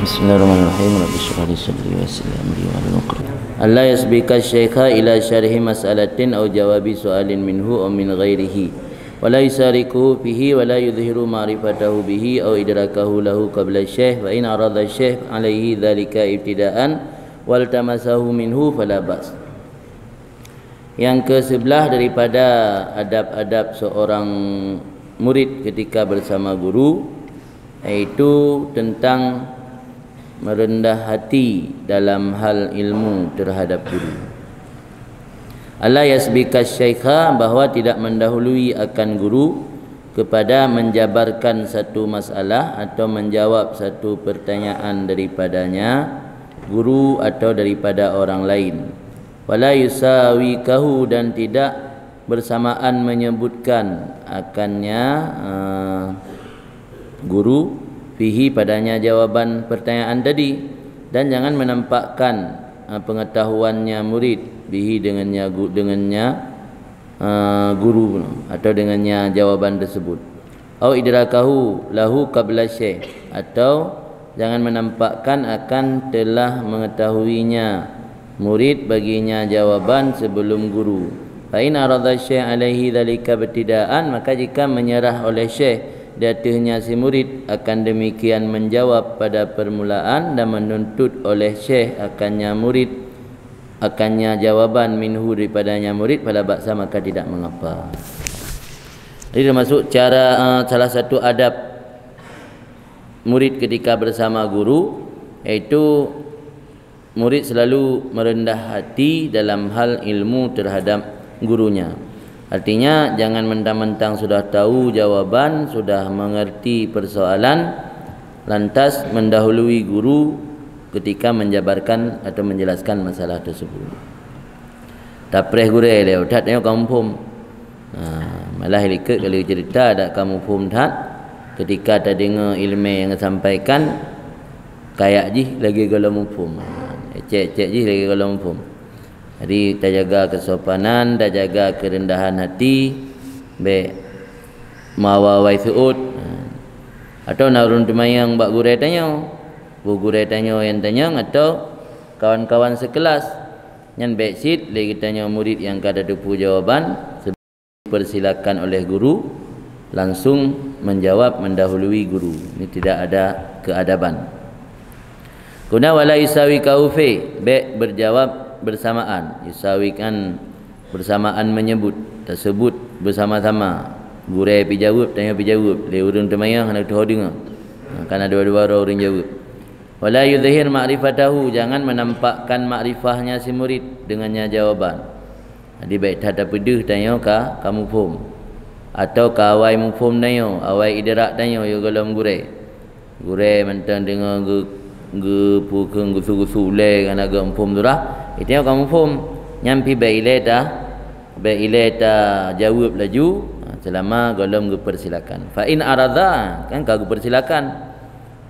Bismillahirrahmanirrahim. Rabbi shrah li sadri wa yassir li amri wahlul 'uqdatam. Allah yasbika syaikha ila syarhi mas'alatin aw jawabi su'alin minhu aw min ghairihi wa la yusariquhu fihi wa la yudhiru ma'rifatahu bihi aw idrakahu lahu qabla syaikh wa in arada syaikh alaihi dhalika ibtida'an wal tamasahu minhu fala ba's. Yang ke-11 daripada adab-adab seorang murid ketika bersama guru, iaitu tentang merendah hati dalam hal ilmu terhadap guru. Allah yasbika syaikha, bahawa tidak mendahului akan guru kepada menjabarkan satu masalah atau menjawab satu pertanyaan daripadanya guru atau daripada orang lain. Wala yusawikahu, dan tidak bersamaan menyebutkan akannya guru fihi padanya jawaban pertanyaan tadi, dan jangan menampakkan pengetahuannya murid bihi dengannya guru atau dengannya jawaban tersebut. Au idrakahu lahu qabla syekh, atau jangan menampakkan akan telah mengetahuinya murid baginya jawaban sebelum guru. Fa in arada syekh alaihi dzalika ibtida'an, maka jika menyerah oleh syekh di atasnya si murid akan demikian menjawab pada permulaan dan menuntut oleh syekh akannya jawaban minhu daripadanya murid, pada baksa maka tidak mengapa. Jadi termasuk cara salah satu adab murid ketika bersama guru, iaitu murid selalu merendah hati dalam hal ilmu terhadap gurunya. Artinya jangan mentang-mentang sudah tahu jawaban, sudah mengerti persoalan, lantas mendahului guru ketika menjabarkan atau menjelaskan masalah tersebut. Tapreh guru dia, tak tengok kamu faham. Malah liket kalau cerita tak kamu faham tak, ketika tak dengar ilmu yang sampaikan, kayak je lagi kalau mufhum. Cek je lagi kalau mufhum. Jadi kita jaga kesopanan, kita jaga kerendahan hati, baik mawawai suud, atau narun temayang bak gurau tanya, bu gurau tanya yang tanya, atau kawan-kawan sekelas yang baik sit lagi tanya murid yang kada tupu jawaban, dipersilakan oleh guru langsung menjawab mendahului guru. Ini tidak ada keadaban. Kuna wala isawi kaufi, baik berjawab bersamaan, yusawikan bersamaan menyebut, tersebut bersama-sama. Gurau pi jawab, tanya pi jawab, le urang temayang hendak tahu dengar, kan ada dua-dua orang jawab. Wala yudhhir ma'rifatahu, jangan menampakkan makrifahnya si murid dengannya jawaban. Jadi baik tak ada pedih tanya ka kamu faham, atau ka awai mufhum tanya, awai idrak tanya yo golong gurau mentang dengar pukeng gusu-gusu le kan agak mufhum tu dah. Itu kamu faham, nyampi baik ta jawab laju, selama golong persilakan. Fa in arada, kan kau persilakan.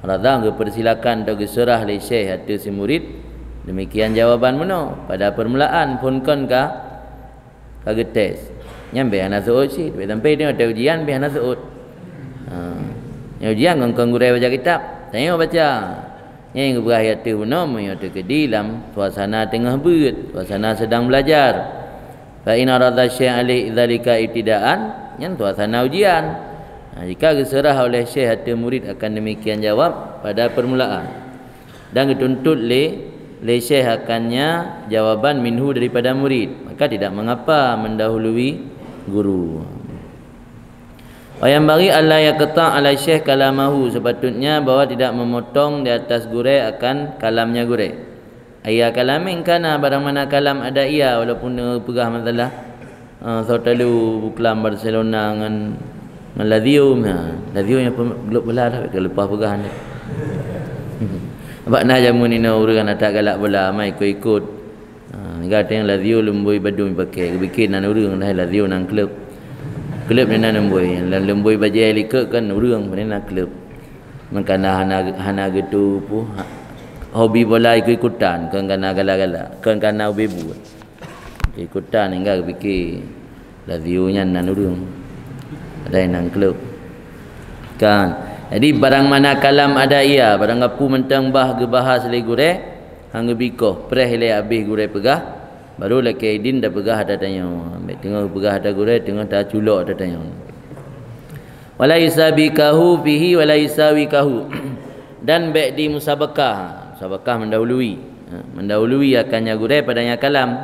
Arada persilakan atau serah le syekh atau si murid, demikian jawaban mana pada permulaan pun kan kaget tes. Nyampe anak suud sih, sampai dia ada ujian be anak suud. Ujian kan gurau baca kitab, tanya baca. Yang berayat tu nama yang tu ke dalam suasana tengah beut, suasana sedang belajar. Fa in arada syekh alaihi dzalika ibtida'an, yang suasana ujian. Jika diserah oleh syekh atau murid akan demikian jawab pada permulaan, dan dituntut le syekh akannya jawaban minhu daripada murid, maka tidak mengapa mendahului guru. Yang bagi Allah yaqta' ala syekh kalamahu, sepatutnya bahawa tidak memotong di atas gurau akan kalamnya gurau. Ayya kalamin kana, barang mana kalam ada ia, walaupun pegah masalah Sautalu Buklam Barcelona dengan Lazio. Lazio yang gelap bola dah ke lepas pegah ni. Abak nah jamun ni urang tak galak bola mai ikut. Kata yang Lazio lembui badung pakai bikin nan urang dah Lazio nang klub ni nan lembui bajai likut kan urang ni nak klub. Makana hana gitu pu hobi bola ikut-ikutan, kan kana galak-galak, kan kana bebu. Ikutan enggak fikir Lazio nya nan urang. Ada nang klub. Kan Jadi barang mana kalam ada ia, barang apu mentang bah gebahas le gure hang bikoh preh le habis gure pegah baru le kaidin dah pegah ada tanya. Ambil tengah pegah ada gure tengah dah culok ada tanya. Wala yusabikahu fihi wala yusawikahu. Dan baik di musabakah. Musabakah mendahului. Mendahului akannya gure padanya kalam.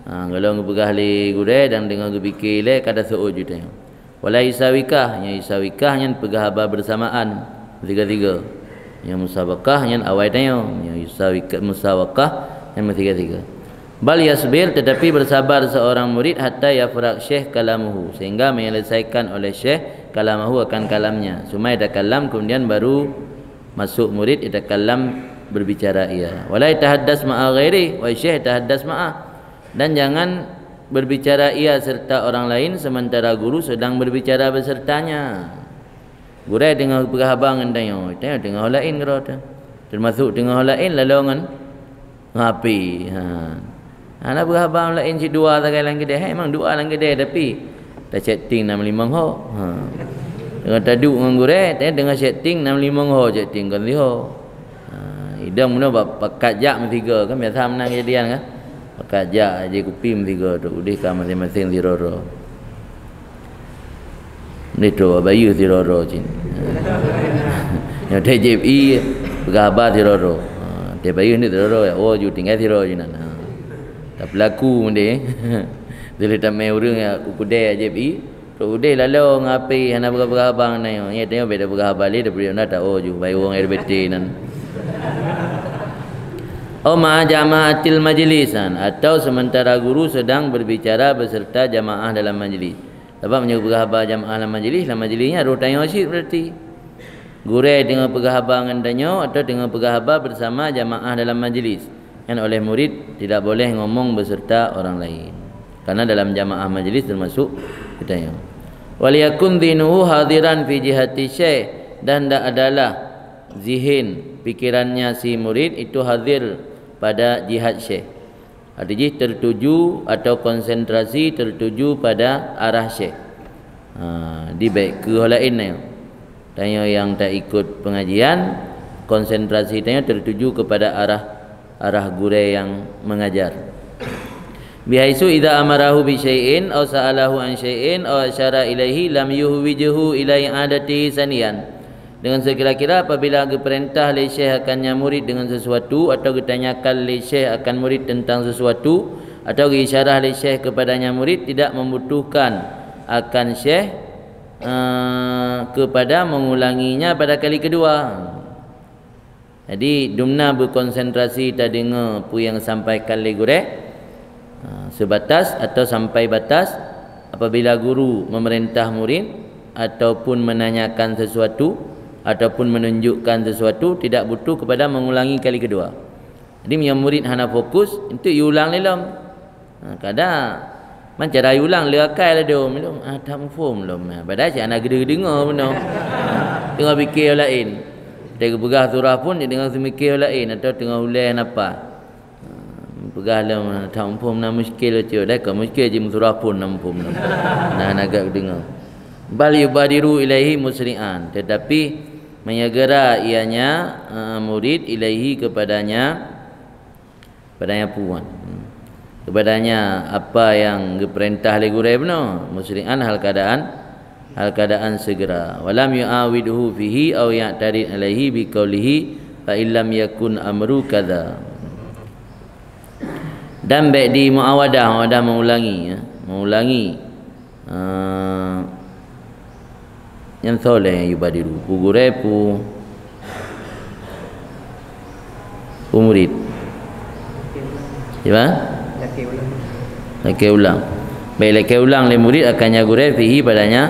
Kalau ngepegah le gure dan dengan gebikir le kada seuj tanya. Wala isawikah, yang isawikah yang pegah haba bersamaan tiga-tiga. Yang musabakah yang awal tanya, yang isawikah musawakah yang tiga-tiga. Bal yasbir, tetapi bersabar seorang murid hatta yafraq syekh kalamuhu, sehingga menyelesaikan oleh syekh kalamahu akan kalamnya. Sumai kalam kemudian baru masuk murid kalam berbicara ia. Wala tahaddas ma'a ghairi wa syekh tahaddas ma'a. Dan jangan berbicara ia serta orang lain sementara guru sedang berbicara besertanya. Guru dengan perhabangan tanya, dengan orang lain kata. Termasuk dengan orang lain lalongan ngapi. Ana perhabang lain si dua tak lang kedai, memang dua lang kedai tapi dah chatting 65 ho. Dengan taduk dengan guru dengan chatting 65 ho chatting kan dia. Idam mana pakat jak tiga kan biasa menang kejadian kan. Kajak aja kupim tiga tu udih ka masing-masing diroro. Ni tu bayu diroro cin. Yang TJI bergabar diroro. Dia bayu ni diroro ya. Oh ju tinggal diroro cin nah. Tak berlaku mende. Dia tak mai urang ya ukudai TJI. Tu udih lalu ngapi hana bergabar nai. Ya tengok beda bergabar le dia beri nak tak oh ju bayu orang RBT nan. Ma jamaatil majlisan, atau sementara guru sedang berbicara beserta jamaah dalam majlis. Sebab menyebut berhabar jamaah dalam majlisnya roh tanya asyik berarti. Guru dengan berhabar dengan tanya atau dengan berhabar bersama jamaah dalam majlis. Yang oleh murid tidak boleh ngomong beserta orang lain. Karena dalam jamaah majlis termasuk ditanya. Waliyakun dhinuhu hadiran fi jihati syekh, dan tak adalah zihin pikirannya si murid itu hadir pada jihad syekh. Artinya tertuju atau konsentrasi tertuju pada arah syekh. Di baik ke orang lain ni. Tanya yang tak ikut pengajian, konsentrasi tanya tertuju kepada arah guru yang mengajar. Bihaisu idza amarahu bi syai'in aw sa'alahu an syai'in aw asyara ilaihi lam yuhwijuhu ila i'adati saniyan. Dengan sekira-kira apabila diperintah oleh syekh akannya murid dengan sesuatu, atau ditanyakan oleh syekh akan murid tentang sesuatu, atau diisyarah oleh syekh kepadanya murid, tidak membutuhkan akan syekh kepada mengulanginya pada kali kedua. Jadi dumna berkonsentrasi tak dengar apa yang sampaikan oleh guru sebatas atau sampai batas. Apabila guru memerintah murid ataupun menanyakan sesuatu ataupun menunjukkan sesuatu, tidak butuh kepada mengulangi kali kedua. Jadi yang murid hana fokus itu ulang lelam. Kadang macam dah ulang lekai lah dia belum tak mufum belum. Padahal cak anak gede dengar benar. Tengah fikir lain. Dia pegah surah pun dia dengar semikir lain atau tengah ulai apa. Pegah lah tak mufum nak muskil tu dah ke muskil je surah pun nak mufum. Nah agak dengar. Bal yubadiru ilaihi musri'an, tetapi menyegera ianya murid ilaihi kepadanya puan. Kepadanya apa yang diperintah oleh guru benar, musri'an hal keadaan segera. Walam yu'awidhu fihi aw ya'tarid alaihi biqaulihi fa illam yakun amru kadza. Dan baik di muawadah mengulangi yang soleh yubadiru guru murid. Siapa? Laki ulang. Baik laki ulang le murid akannya guru fihi padanya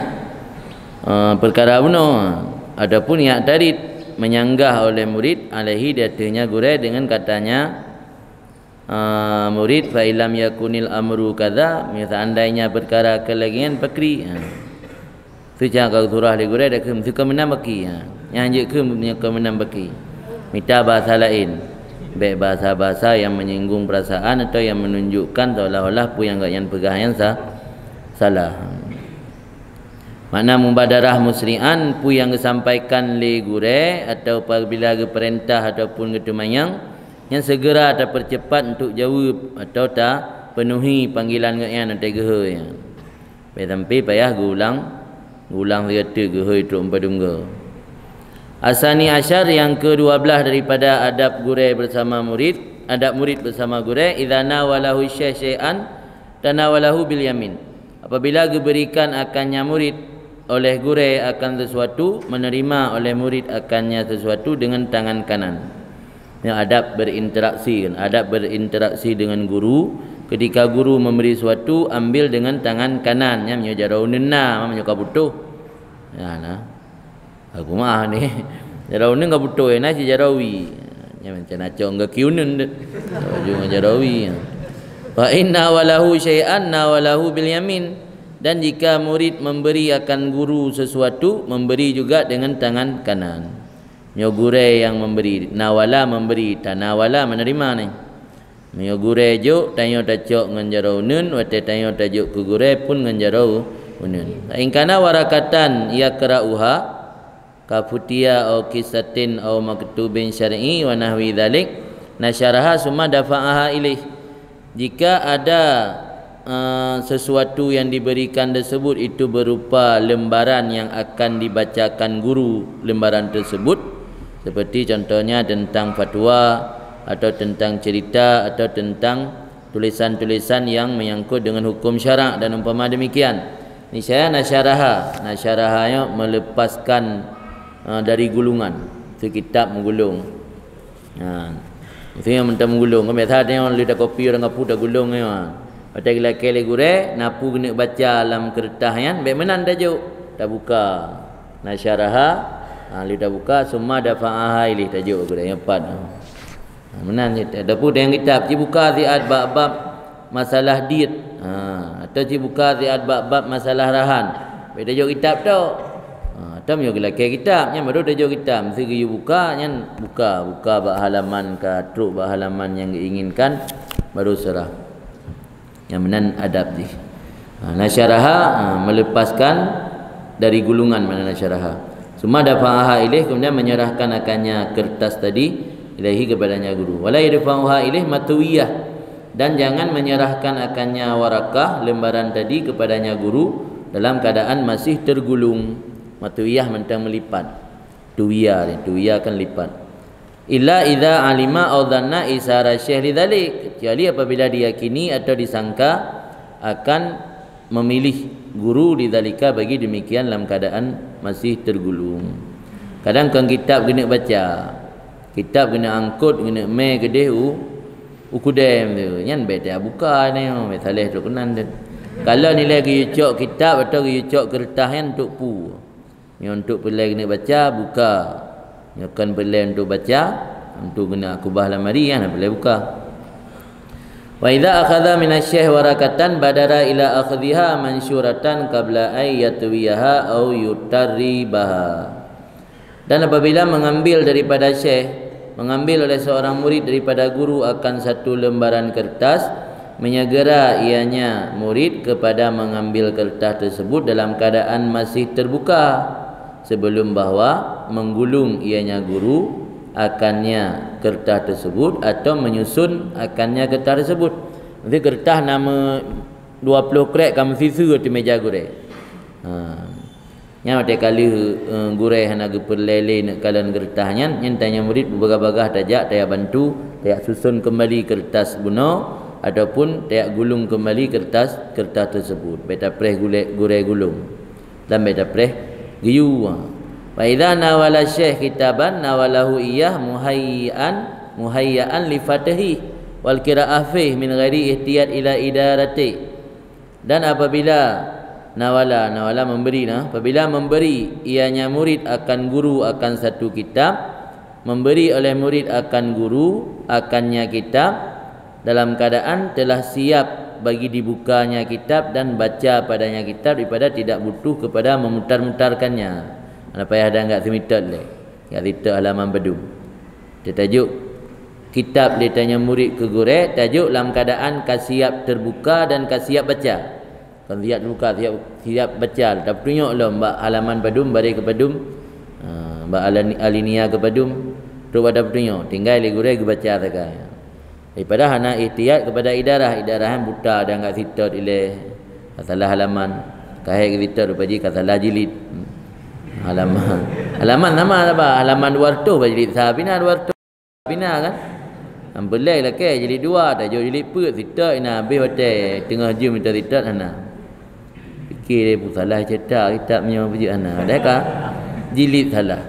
perkara benar. Adapun yang tarid menyanggah oleh murid alaihi datanya guru dengan katanya murid fa ilam yakunil amru kadza, seandainya perkara kelagian pakri. Sejak kau surah le guru dak suka menambaki. Yang je ke menambaki. Minta bahasa lain. Baik bahasa-bahasa yang menyinggung perasaan atau yang menunjukkan seolah-olah pu yang pegah yang salah. Makna mubadarah musri'an pu yang disampaikan le gure atau apabila ke perintah ataupun ke mayang yang segera atau percepat untuk jawab atau tak penuhi panggilan ngaian atau gehe yang sampai payah gulang kata gehe itu empadungga. Asani asyar yang ke-12 daripada adab gure bersama murid, adab murid bersama gure, idza nawalahu syai'an tanawalahu bil yamin. Apabila diberikan akannya murid oleh gure akan sesuatu, menerima oleh murid akannya sesuatu dengan tangan kanan. Yang adab berinteraksi kan, adab berinteraksi dengan guru. Ketika guru memberi sesuatu, ambil dengan tangan kanan. Yang menyo jarau nena, menyo ka butuh. Ya nah. Aku mah ni. Jarau nena ka butuh na si jarawi. Yang macam nak cong ga kiunun de. Ujung jarawi. Fa inna walahu syai'an nawalahu bil yamin. Dan jika murid memberi akan guru sesuatu, memberi juga dengan tangan kanan. Nyo gure yang memberi, nawala memberi, tanawala menerima ni. Nyo gure juk, tanyo tacok ngan jarau nun, wate tanyo tajuk ke gure pun ngan jarau nun. In kana warakatan yaqra'uha kafutia au kisatin au maktubin syar'i wa nahwi dzalik nasyaraha summa dafa'aha ilaih. Jika ada sesuatu yang diberikan tersebut itu berupa lembaran yang akan dibacakan guru lembaran tersebut, seperti contohnya tentang fatwa atau tentang cerita atau tentang tulisan-tulisan yang menyangkut dengan hukum syarak dan umpama demikian. Ini saya nasyarahanya melepaskan dari gulungan. Itu kitab menggulung. Itu yang mentah menggulung. Kami biasa ada yang lidah kopi orang kapu dah gulung ni. Pada kele gure napu kena baca dalam kertas kan baik menan tajuk dah buka nasyaraha lidah buka semua dafa'aha ilih tajuk gure yang empat menan ada pun yang kitab ci buka ziat bab-bab masalah diet atau ci buka ziat bab-bab masalah rahan baik tajuk kitab tu atau yo kelake kitab nya baru tajuk kitab mesti you buka nya buka bab halaman ke truk bab halaman yang diinginkan baru serah. Yang menan adab ni. Nasyaraha melepaskan dari gulungan mana nasyaraha. Semua dafa'aha ilaih kemudian menyerahkan akannya kertas tadi ilaihi kepadanya guru. Wala yadfa'uha ilaih matwiyah dan jangan menyerahkan akannya warakah lembaran tadi kepadanya guru dalam keadaan masih tergulung. Matwiyah mentang melipat. Tuwiyah kan lipat. Illa idza alima aw dhanna isara syekh lidzalik, kecuali apabila diyakini atau disangka akan memilih guru lidzalika bagi demikian dalam keadaan masih tergulung. Kadang kan kitab kena baca, kitab kena angkut kena mai gedeh ukudem tu nyan beta buka ni saleh tu kenan dia. Kalau nilai ke cok kitab atau ke cok kertas yang untuk pu yang untuk pelai kena baca buka. Akan boleh untuk baca, untuk guna kubah lamari kan boleh buka. Wa idza akhadha min asy-syekh warakatan badara ila akhdhiha mansyuratan qabla ay yatwiyaha aw yutarribaha. Dan apabila mengambil daripada syekh, mengambil oleh seorang murid daripada guru akan satu lembaran kertas, menyegera ianya murid kepada mengambil kertas tersebut dalam keadaan masih terbuka sebelum bahawa menggulung ianya guru akannya kertas tersebut atau menyusun akannya kertas tersebut. Nanti kertas nama 20 krek kamu sisa di meja gure. Nya ada kali gure hana geperlele nak kalan kertasnya yang tanya murid berbagai-bagai tajak dia bantu dia susun kembali kertas buno ataupun dia gulung kembali kertas tersebut. Beta preh gure gulung dan beta preh giyu. Wa idza nawala syekh kitaban nawalahu iyah muhayyaan li fatahi wal qira'ah fih min ghairi ihtiyat ila idarati. Dan apabila nawala memberi apabila memberi ianya murid akan guru akan satu kitab, memberi oleh murid akan guru akannya kitab dalam keadaan telah siap bagi dibukanya kitab dan baca padanya kitab daripada tidak butuh kepada memutar-mutarkannya. Ada payah dah enggak semitat le. Enggak cerita halaman bedum. Dia tajuk kitab dia tanya murid ke guru, tajuk dalam keadaan kasiap terbuka dan kasiap baca. kan siap buka, siap baca, dah tunjuk lah mbak halaman padum bari ke padum, mbak alinia ke padum, terus ada tunjuk, tinggal li guru ke baca saja. Daripada hana ihtiyat kepada idarah yang buta dan enggak sitot ile salah halaman, kahai ke sitot rupaji salah jilid. Halaman nama apa? Halaman 200 jilid sabina 200 bina kan. Ampelai lah ke jilid 2 tak jauh jilid put sitot ina habis hotel tengah jam minta sitot hana. Fikir dia pun salah cetak kitab punya puji hana. Adakah jilid salah?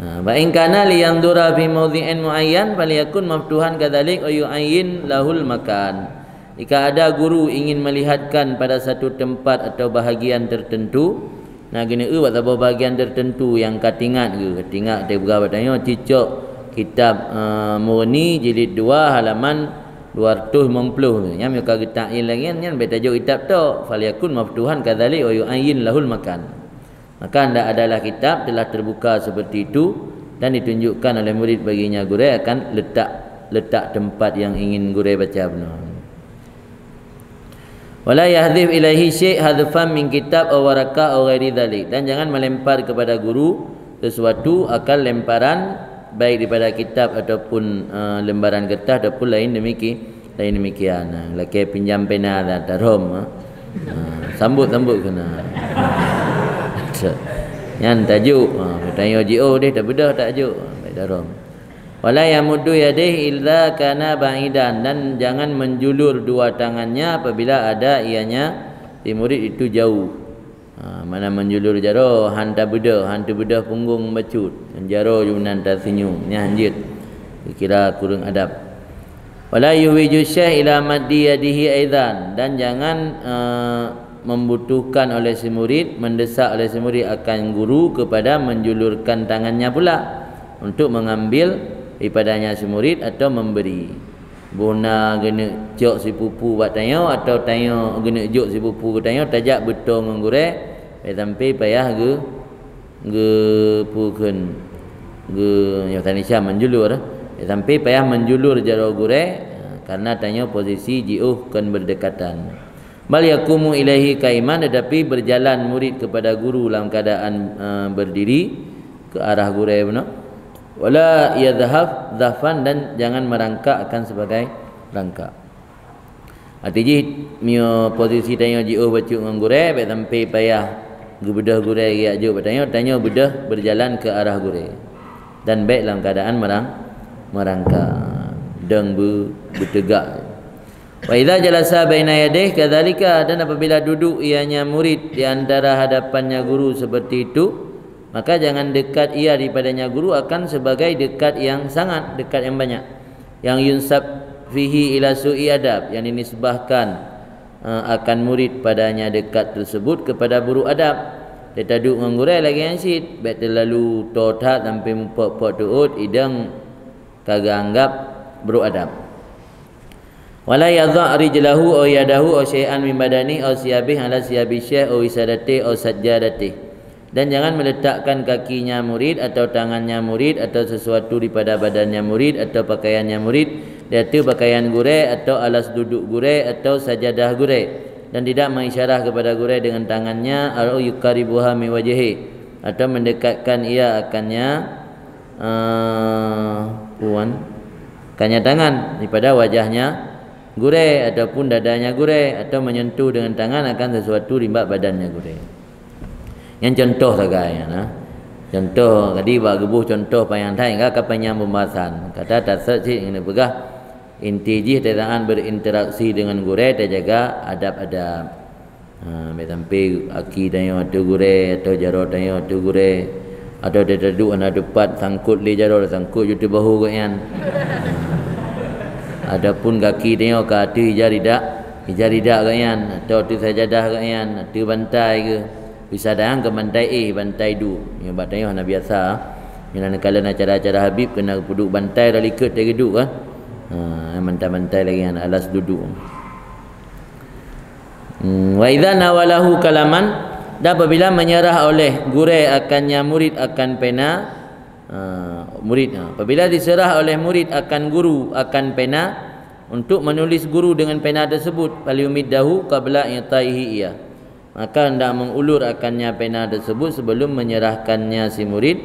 Wa in kana li yanzura fi mawdhi'in muayyan falyakun maftuhan kadzalik wa yu'ayyin lahul makan. Jika ada guru ingin melihatkan pada satu tempat atau bahagian tertentu, nak kena buat apa bahagian tertentu yang katingat ke, katingat dia berapa tanya cicok kitab Murni jilid 2 halaman 250 nya mereka getain lagi kan betajuk kitab tu falyakun maftuhan kadzalik wa yu'ayyin lahul makan. Maka anda adalah kitab telah terbuka seperti itu dan ditunjukkan oleh murid baginya guru akan letak tempat yang ingin guru baca benar. Wala yahdhif ilaihi syai' hadfan min kitab aw waraqah aw ghairi dzalik, dan jangan melempar kepada guru sesuatu akal lemparan baik daripada kitab ataupun lembaran kertas ataupun lain demikian. Laki pinjam pena dan tarom sambut kena. Yang tajuk tanya JO dia tak bedah tajuk baik daram. Wala yamuddu yadayhi illa kana ba'idan, dan jangan menjulur dua tangannya apabila ada ianya di murid itu jauh. Mana menjulur jaro hantar bedah punggung bacut jaro junan tasenyum ni anjit kira kurang adab. Wala yuwiju syai' ila maddi yadihi aidan, dan jangan membutuhkan oleh si murid, mendesak oleh si murid akan guru kepada menjulurkan tangannya pula untuk mengambil daripadanya si murid atau memberi. Bona gena jok si pupu buat tanya atau tanya gena jok si pupu ke tanya tajak betul dengan guru sampai payah ge pukeun ge yang tanisha menjulur sampai payah menjulur jaro guru karena tanya posisi jiuh kan berdekatan. Bal yakumu ilaihi kaiman, tetapi berjalan murid kepada guru dalam keadaan berdiri ke arah guru benar. Wala yadhhab dhafan, dan jangan merangkak akan sebagai rangkak. Artinya mio posisi tanya jiu bacu dengan guru baik sampai payah gebedah guru ya jiu tanya bedah berjalan ke arah guru dan baik dalam keadaan merangkak dan bertegak. Wa idza jalasa baina yadayhi kadzalika, dan apabila duduk ianya murid di antara hadapannya guru seperti itu, maka jangan dekat ia daripadanya guru akan sebagai dekat yang sangat dekat yang banyak, yang yunsab fihi ila su'i adab, yang dinisbahkan akan murid padanya dekat tersebut kepada buruk adab. Dia duduk dengan guru lagi yang syid baik terlalu totat sampai mempok-pok tuut idang kagak anggap buruk adab. Wala yadha' rijlahu aw yadahu aw syai'an min badani aw siyabih ala siyabi syekh aw wisadati aw sajjadati, dan jangan meletakkan kakinya murid atau tangannya murid atau sesuatu daripada badannya murid atau pakaiannya murid di atas pakaian guru atau alas duduk guru atau sajadah guru, dan tidak mengisyarah kepada guru dengan tangannya atau yukaribuha mi wajhi, atau mendekatkan ia akannya kannya tangan daripada wajahnya guru ataupun dadanya guru, atau menyentuh dengan tangan akan sesuatu di badannya guru. Yang contoh saja ya, contoh tadi bak gebuh contoh payang thai ka kapanya pembahasan kata tasat sih ini begah inti jih tentang berinteraksi dengan guru terjaga adab-adab. Sampai aki tanya tu guru atau jaro tanya tu guru atau dia duduk ana depan sangkut li jaro sangkut jutu bahu kan. Adapun kaki tengok ke hati hijab tidak kan, atau tu sajadah kan, tu bantai ke bisa datang ke bantai du yang buat tengok nak biasa yang kalau nak acara-acara Habib kena duduk bantai dah liket dia duduk kan, bantai lagi kan alas duduk. Wa idza nawalahu kalaman, dan apabila menyerah oleh guru akannya murid akan pena apabila diserah oleh murid akan guru akan pena untuk menulis guru dengan pena tersebut, falyumiddahu qabla i'taihi iya, maka hendak mengulur akannya pena tersebut sebelum menyerahkannya si murid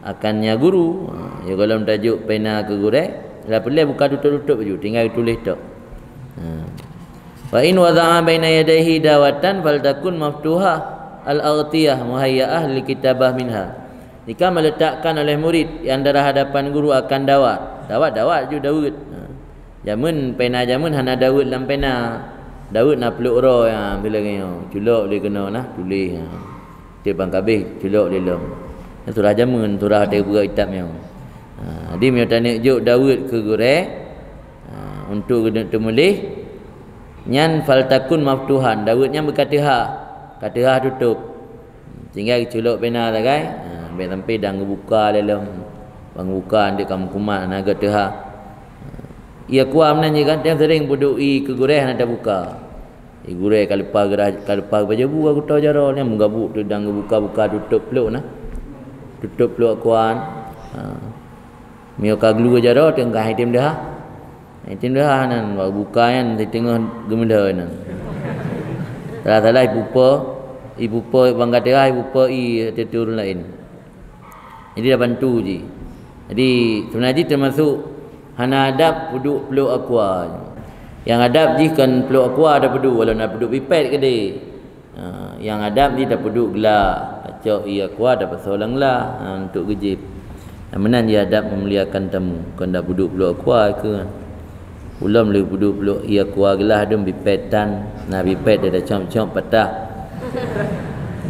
akannya guru. Ya kalau tajuk pena ke guru dah boleh buka tutup-tutup je, tinggal tulis tok. Fa in wada'a baina yadayhi dawatan faltakun maftuha al-aghtiyah muhayya'ah li kitabah minha. Jika meletakkan oleh murid yang darah hadapan guru akan dawat je Daud. Jamun pena jamun hana Daud dalam pena. Daud nak peluk roh yang bila kena culok dia kena nah tulis. Dia bang kabeh culok dia lom. Surah jamun surah ada buka kitabnya. Dia punya tanya juk Daud ke gure untuk kena tulis nyan faltakun maftuhan. Daudnya berkata kata tutup. Sehingga culok pena tak kai. Baik sampai dah ngebuka dalam bang buka dia kamu kumat nak kata ia kuam nanya kan dia sering duduk ke gureh nak buka. Gureh kalpa baju bu aku tahu cara ni menggabuk tu dah buka tutup peluk nah. Tutup peluk kuan. Mio kaglu jaro tengah item dah. Item dah nan buka kan di tengah gemenda nan. Salah ibu pa bang kata ibu pa turun lain. Jadi dah bantu je. Jadi sebenarnya termasuk hana adab puduk peluk aqua. Yang adab je kan peluk aqua ada puduk walau nak puduk pipet ke dia. Yang adab je dah puduk gelar. Kacau aqua ada pasolang lah untuk gejip. Yang menan dia adab memuliakan tamu. Kan dah puduk peluk aqua ke. Ulam boleh puduk peluk aqua gelah ada pipetan. Nah pipet dia dah comp-comp patah.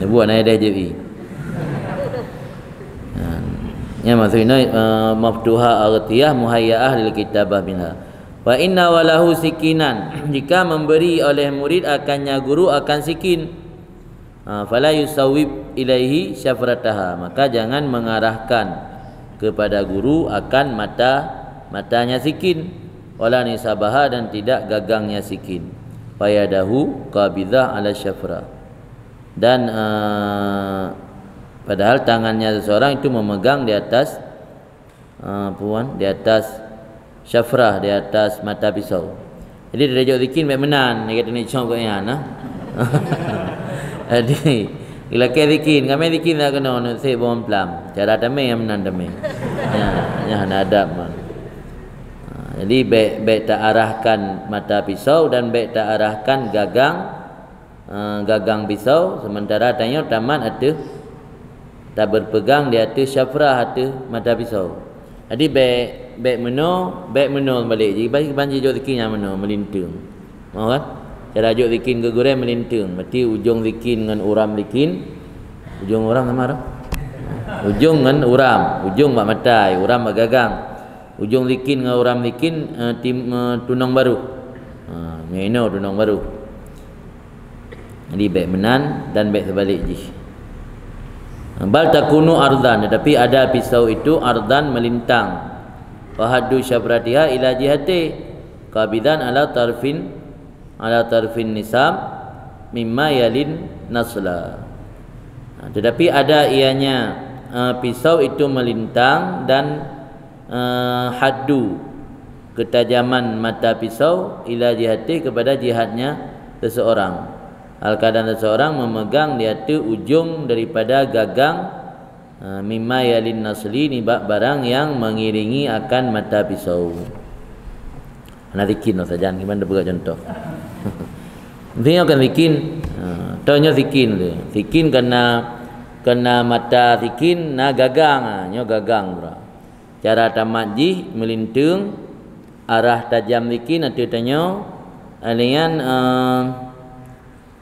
Dia buat naik dah je. Ya maksudnya maftuha aghtiyah muhayya'ah lil kitabah minha. Wa inna walahu sikinan, jika memberi oleh murid akannya guru akan sikin. Fala yusawwib ilaihi syafrataha, maka jangan mengarahkan kepada guru akan matanya sikin, wala nisabaha dan tidak gagangnya sikin. Fayadahu qabidah ala syafra, dan padahal tangannya seseorang itu memegang di atas di atas syafrah, di atas mata pisau. Jadi dia jauh zikin baik menan, dia kata ni cong kat yang nah. Jadi bila ke zikin, kami zikin dah kena nak say bom plam. Cara damai yang menan damai. Ya adab man. Jadi baik tak arahkan mata pisau dan baik tak arahkan gagang pisau, sementara tanya tamat ada tak berpegang di atas syafrah atas mata pisau. Jadi baik menol balik. Jadi bagi banji jok zikin yang menol melintung. Mau kan? Cara jok zikin ke goreng melintung. Berarti ujung zikin dengan uram zikin. Ujung uram sama dah. Ujung dengan uram, ujung mak matai, uram mak gagang. Ujung zikin dengan uram zikin tunang baru. Meno tunang baru. Jadi baik menan dan baik sebalik je. Bal takunu ardan, tetapi ada pisau itu ardan melintang. Fahaddu syafratiha ila jihati qabidan ala tarfin nisam mimma yalin nasla. Tetapi ada ianya pisau itu melintang dan haddu ketajaman mata pisau ila jihati kepada jihadnya seseorang. Al-kadang seseorang memegang di atas ujung daripada gagang mimma yalin nasli, ni barang yang mengiringi akan mata pisau. Nak zikin lah saja, gimana buat contoh. Dia akan zikin, tanya zikin tu. Zikin kena mata zikin na gagang, nyo gagang pula. Cara tamat ji melintung arah tajam zikin atau tanya alian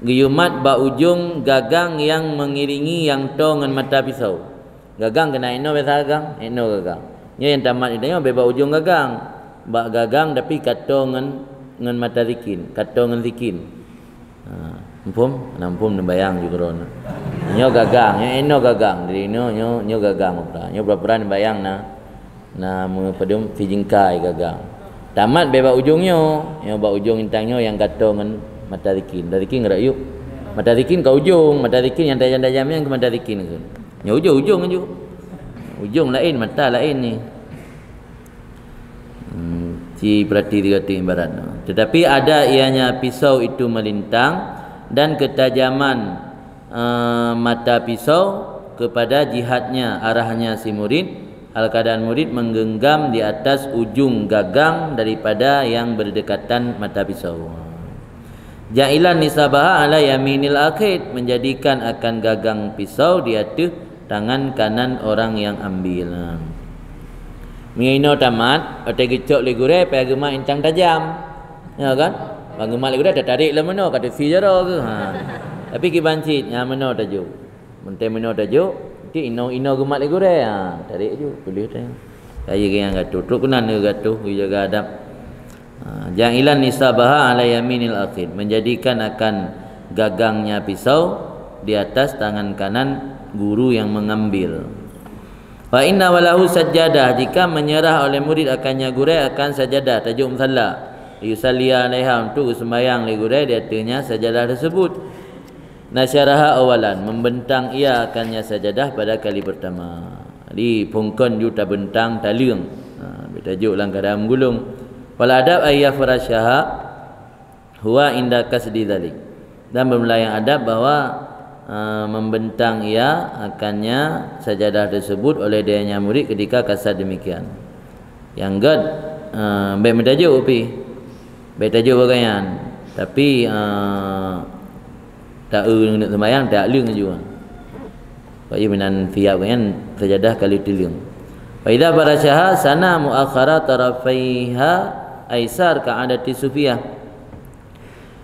giyumat ba ujung gagang yang mengiringi yang to dengan mata pisau. Gagang kena eno biasa gagang, eno gagang. Nya yang tamat itu beba ujung gagang. Ba gagang tapi kato dengan mata zikin, kato dengan zikin. Nampum bayang juga ron. Nyo gagang, nya eno gagang. Jadi nyo gagang pula. Nyo berapa bayang na pedum fijingkai gagang. Tamat beba ujungnya, nyo ba ujung intangnya yang kato dengan mata zikin. Mata zikin gerak yuk. Mata zikin ke ujung, mata zikin yang tajam-tajamnya ke mata zikin ke. Ya ujung aja. Ujung lain, mata lain ni. Ci berarti 300 ibarat. Tetapi ada ianya pisau itu melintang dan ketajaman mata pisau kepada jihadnya, arahnya si murid, hal keadaan murid menggenggam di atas ujung gagang daripada yang berdekatan mata pisau. Ja'ilan nisabaha ala yaminil akhid, menjadikan akan gagang pisau di atas tangan kanan orang yang ambil. Mengino tamat, otak kicok legure pai gemak incang tajam. Ya kan? Bang gemak legure dah tarik lah meno kata si jara ke. Tapi ki bancit nya meno tajuk. Mentang meno tajuk, ti ino gemak legure tarik je boleh dah. Saya ke yang gatuh, teruk kenan ke gatuh, jaga adab. Ja'ilan nisabaha ala yaminil akhid, menjadikan akan gagangnya pisau di atas tangan kanan guru yang mengambil. Fa inna walahu sajjadah, jika menyerah oleh murid akannya guru akan sajadah tajuk musalla, yusalliya alaiha, untuk sembahyang li guru di atasnya sajadah tersebut. Nasyaraha awalan, membentang ia akannya sajadah pada kali pertama. Di pungkon ju ta bentang taliung. Tajuk lang kadam gulung. Wal adab ayyafrasyaha huwa inda kasdi dzalik. Dan bermula yang adab bahwa membentang ia akannya sajadah tersebut oleh dianya murid ketika kasar demikian. Yang gad baik mentajuk upi, baik tajuk bagaian, tapi tak nak sembahyang tak lung juga. Bagi minan tiap kan sajadah kali tilung. Fa idza barasyaha sana muakhara tarafaiha aisar ka'adati sufiyah.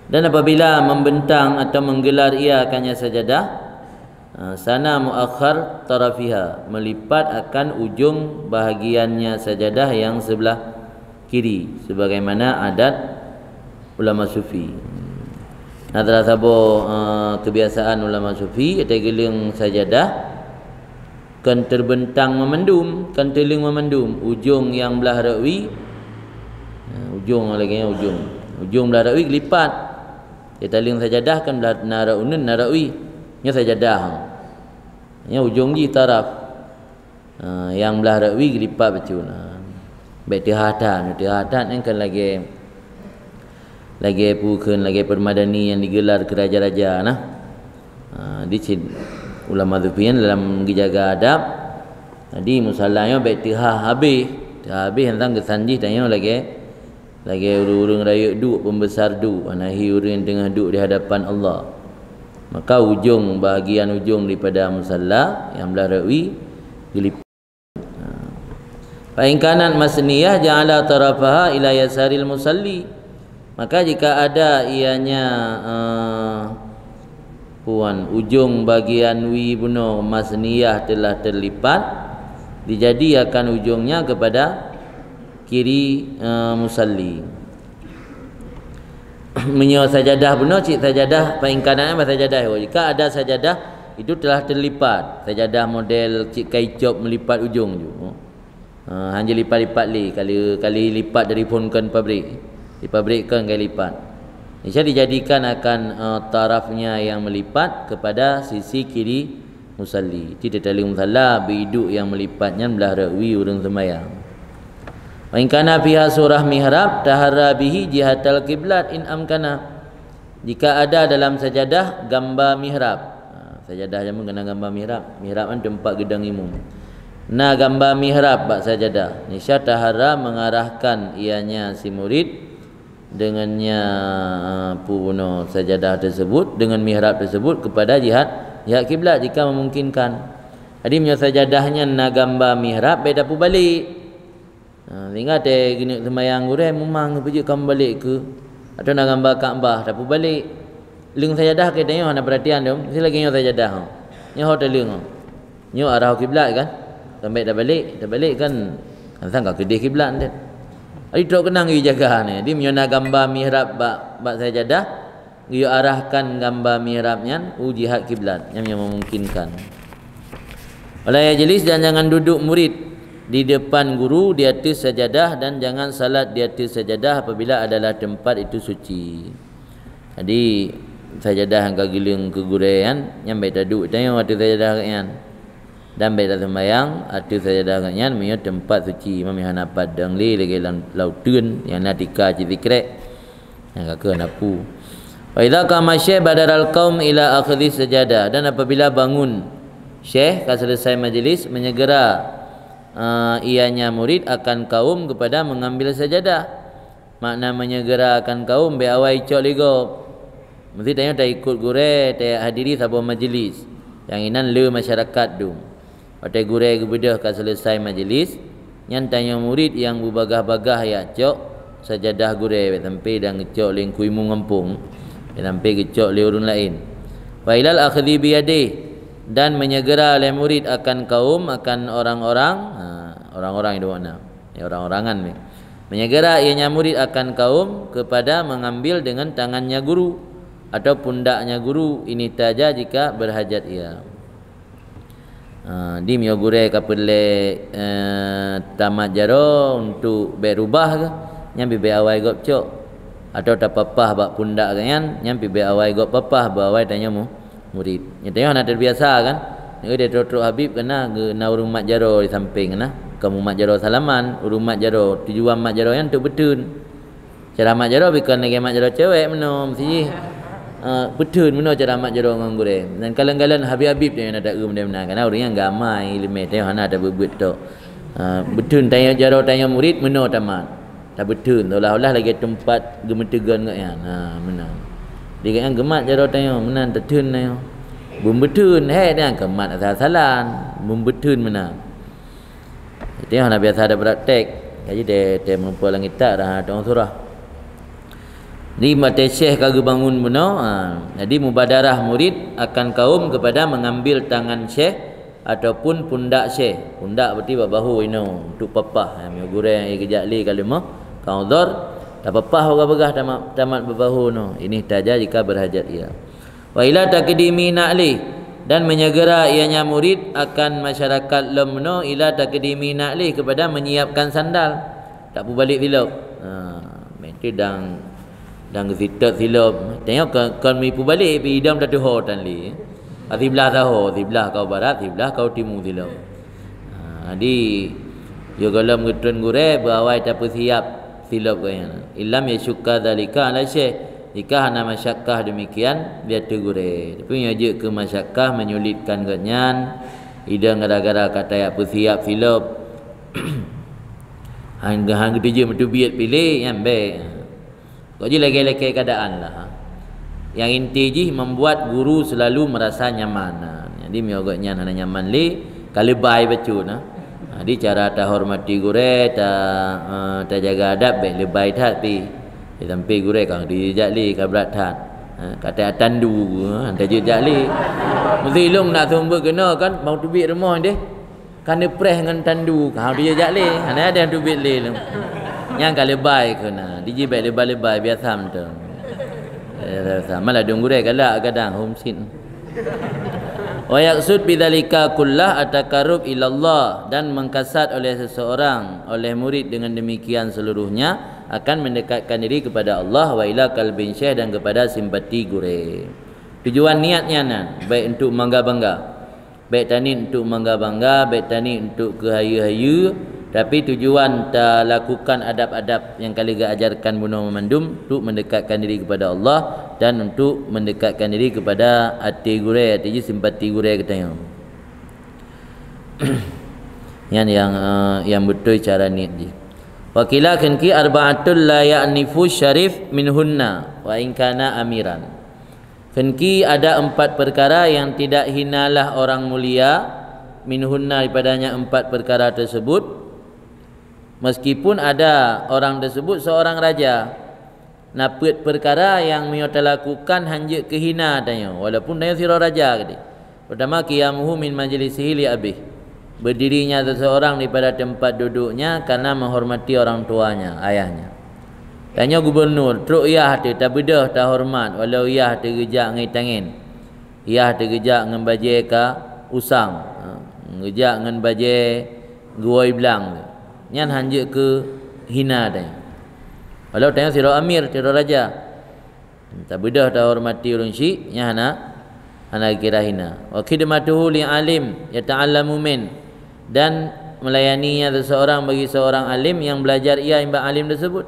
Dan apabila membentang atau menggelar ia akannya sajadah, sana muakhar tarafiha, melipat akan ujung bahagiannya sajadah yang sebelah kiri sebagaimana adat ulama sufi. Adalah sabo kebiasaan ulama sufi ada geling sajadah kan terbentang memendum, kan teling memendum ujung yang belah rakwi, ujung lagi ujung belah rakwi lipat. Dia taling sajadah kan belah naraunun narakwi nya sajadah nya ujung ji taraf yang belah rakwi lipat betul. Baik tihatan kan lagi bukan lagi permadani yang digelar ke raja-raja nah. Dicid ulama zufian dalam menjaga adab. Jadi musallanya baik habis tentang kesanjih tanya lagi urung raya duk pembesar duk anahi urang tengah duk di hadapan Allah. Maka bahagian ujung daripada musalla yang belah rakwi dilipat. Fa in kanat masniyah ja'ala tarafaha ila yasaril musalli. Maka jika ada ianya ujung bagian buno masniyah telah terlipat, dijadikan ujungnya kepada kiri musalli. Menyo sajadah benar cik sajadah paingkanan sajadah. Jika ada sajadah itu telah terlipat, sajadah model cik kaicop melipat ujung tu. Hanya lipat-lipat kali lipat dari ponkan pabrik. Dipabrikkan kali lipat. Insya dijadikan akan tarafnya yang melipat kepada sisi kiri musalli. Tidak tali musalla biduk yang melipatnya belah rakwi urang sembahyang. Wa in kana fiha surah mihrab taharra bihi jihatal qiblat in amkana. Jika ada dalam sajadah gambar mihrab. Sajadah jamu kena gambar mihrab. Mihrab kan tempat gedang imam. Nah gambar mihrab bak sajadah. Nisya taharra mengarahkan ianya si murid dengannya puno sajadah tersebut dengan mihrab tersebut kepada jihad kiblat jika memungkinkan. Jadi punya sajadahnya na gambar mihrab beda pu balik. Ingat gini sembahyang gure memang pergi kamu balik ke atau nak gambar Kaabah dah pu balik. Ling sajadah ke tengok nak perhatian tu. Mesti lagi nyo sajadah. Nyo hotel ling. Nyo arah kiblat kan. Sampai dah balik kan sangka kedih kiblat dia. Ari tok kenang you jaga ni. Dia menyona gambar mihrab bak sajadah, you arahkan gambar mihrabnya jihad kiblat yang memungkinkan. Wala yajlis, dan jangan duduk murid di depan guru di atas sajadah, dan jangan salat di atas sajadah apabila adalah tempat itu suci. Jadi sajadah yang kagiling ke gurean yang baik duduk tanya atas sajadah kan. dan baik dalam sembahyang atu sajadah ngan menyo tempat suci Imam Hana padang li lagi lautun yang natika cizikrek yang kakak napu. Wa idza qama syekh badaral qaum ila akhidhi sajadah, dan apabila bangun syekh selesai majlis menyegera ianya murid akan kaum kepada mengambil sajadah. Makna menyegera akan kaum be awai cok ligo mesti tanya tak ikut gure tak hadiri sabuah majlis yang inan le masyarakat tu patai gure gebedah ka selesai majlis yang tanya murid yang berbagah-bagah ya cok sajadah gure sampai dan ngecok ling kuimu ngampung sampai ngecok le urun lain. Wa ilal akhdhi bi yadi, dan menyegera oleh murid akan kaum akan orang-orang itu mana ya orang-orangan ni menyegera ianya murid akan kaum kepada mengambil dengan tangannya guru atau pundaknya guru, ini saja jika berhajat ia. Di mio gure kapele tamat jaro untuk berubah ke nyambi be awai gop cok atau tak papah bak pundak kan nyambi be awai gop papah ba awai tanya mu murid. Nyatanya nak terbiasa kan. Dia trot Habib kena na urung mat jaro di samping kena. Kamu mat jaro salaman, urung mat jaro tujuan mat jaro yang tu betun. Cara mat jaro bukan lagi mat jaro cewek meno mesti betun meno cara mat jaro ngang goreng. Dan kalang-kalang Habib-habib dia nak tak benda-benda kan orang yang gamai limit tengok hana ada bebet tok. Betun tanya jaro tanya murid meno tamat. Tak betun seolah-olah lagi tempat gemetegan kat yang. Menang. Dia yang gemat jaro tanya menan tertun tanya. Bumbetun dia kemat asal-asalan bumbetun mana dia hanya biasa ada praktek jadi dia mampu langit tak dah orang surah di mata syekh kagak bangun benar jadi mubadarah murid akan kaum kepada mengambil tangan syekh ataupun pundak syekh. Pundak berarti bahu ino untuk papah yang goreng kejak li kalau mah kau dor tak papah bagah tamat bahu no ini saja jika berhajat ia. Wa ila taqdimi na'li, dan menyegera ianya murid akan masyarakat lemno ila taqdimi na'li kepada menyiapkan sandal tak pu balik silap mesti dang zitat silap tengok kan mi pu balik pi idam dah tuho tan li sebelah taho sebelah kau barat sebelah kau timur silap jadi yo galam ngetun gure bawai tak siap silap kaya illam yashukka zalika ala syekh. Jika hana masyakkah demikian dia tegure tapi ngajak ke masyakkah menyulitkan kenyan idang gara-gara kata ya siap silap hang tuju metu biat pilih yang be kok je lagi-lagi keadaan lah yang inti je membuat guru selalu merasa nyaman. Jadi miogoknya hana nyaman li kalebai bacu nah di cara ta hormati gure ta jaga adab be lebay tapi sampai gure kang dijak li kabrat tan kata tandu anda jejak li mesti long nak sumber kena kan mau tubik rumah dia kan dia press dengan tandu kau dia jejak li ana ada tubik li yang kali baik kena dijibek lebay-lebay biasa tu malah dong gure galak kadang homsin. Wa yaqsud bidzalika kullah atakarrub ilallah, dan mengkasat oleh seseorang oleh murid dengan demikian seluruhnya akan mendekatkan diri kepada Allah wa ila qalbin syekh, dan kepada simpati gure. Tujuan niatnya nan baik untuk bangga-bangga, baik tani untuk bangga-bangga, baik tani untuk kehayu-hayu, tapi tujuan ta lakukan adab-adab yang kali ga ajarkan bunuh memandum untuk mendekatkan diri kepada Allah dan untuk mendekatkan diri kepada hati gure, hati simpati gure katanya. yang betul cara niat dia. Wa qila kanki arba'atul la ya'nifu syarif minhunna wa in kana amiran. Kanki ada 4 perkara yang tidak hinalah orang mulia minhunna daripadanya 4 perkara tersebut, meskipun ada orang tersebut seorang raja. Napet perkara yang menyata lakukan hanya kehina tanya walaupun dia sira raja kata. Pertama qiyamuhu min majlisihi li abih, berdirinya seseorang daripada tempat duduknya karena menghormati orang tuanya, ayahnya. Tanya gubernur truk iyah tu tak bedah tak hormat walau iyah tergejak ngai tangin, iyah tergejak ngan baje ka usang, ngejak ngan baje guoi belang, nyan hanya ke hina tanya. Walau tanya sira amir, sira raja, tak bedah tak hormati ulun syik, nya hana hana kira hina. Wa khidmatuhu li alim yata'allamu min, dan melayaninya seseorang bagi seorang alim yang belajar ia imbang alim tersebut.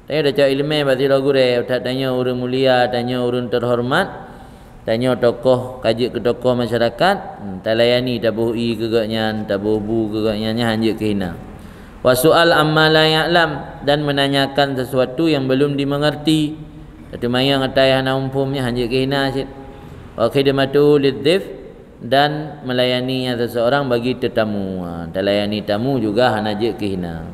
Tanya dah cak ilmu berarti lagu re, tanya urang mulia, tanya urang terhormat, tanya tokoh kaji ke tokoh masyarakat, talayani tabuh i kegaknya, tabuh bu kegaknya hanya ke hina. Wa su'al amma la ya'lam, dan menanyakan sesuatu yang belum dimengerti. Satu mayang atai hana umpumnya hanya ke hina sit. Wa khidmatu lidzif, dan melayaninya seseorang bagi tetamu. Talayani tamu juga hana je ke hina.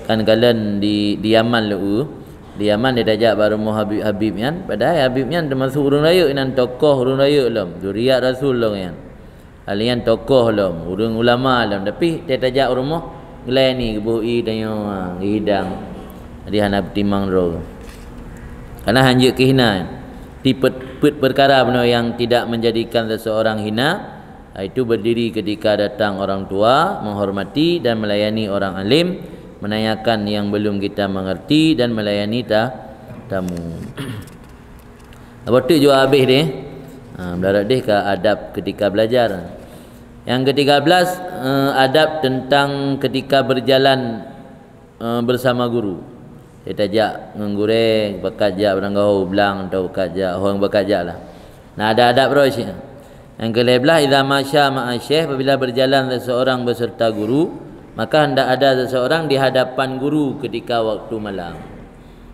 Kan kalian di Yaman lu, di Yaman dia ajak baru mau Habib kan, padahal Habib kan termasuk urang raya nan tokoh urang raya lom, zuriat Rasul lom kan. Alian tokoh lom, urang ulama lom, tapi dia ajak rumah gelayani kebuhi tanya hidang. Jadi hana timang ro. Karena hanya ke hina. Tipet perkara benar yang tidak menjadikan seseorang hina, itu berdiri ketika datang orang tua, menghormati dan melayani orang alim, menanyakan yang belum kita mengerti, dan melayani tamu. Apa tu juga habis dia? Belajar deh ke adab ketika belajar. Yang ke-13, adab tentang ketika berjalan bersama guru. Kita ajak menggureng, bekerja berangkau belang atau bekerja orang bekerja lah. Nah, ada adab bro sih. Yang ke-11, idza masya ma'a syekh, apabila berjalan seseorang beserta guru, maka hendak ada seseorang di hadapan guru ketika waktu malam.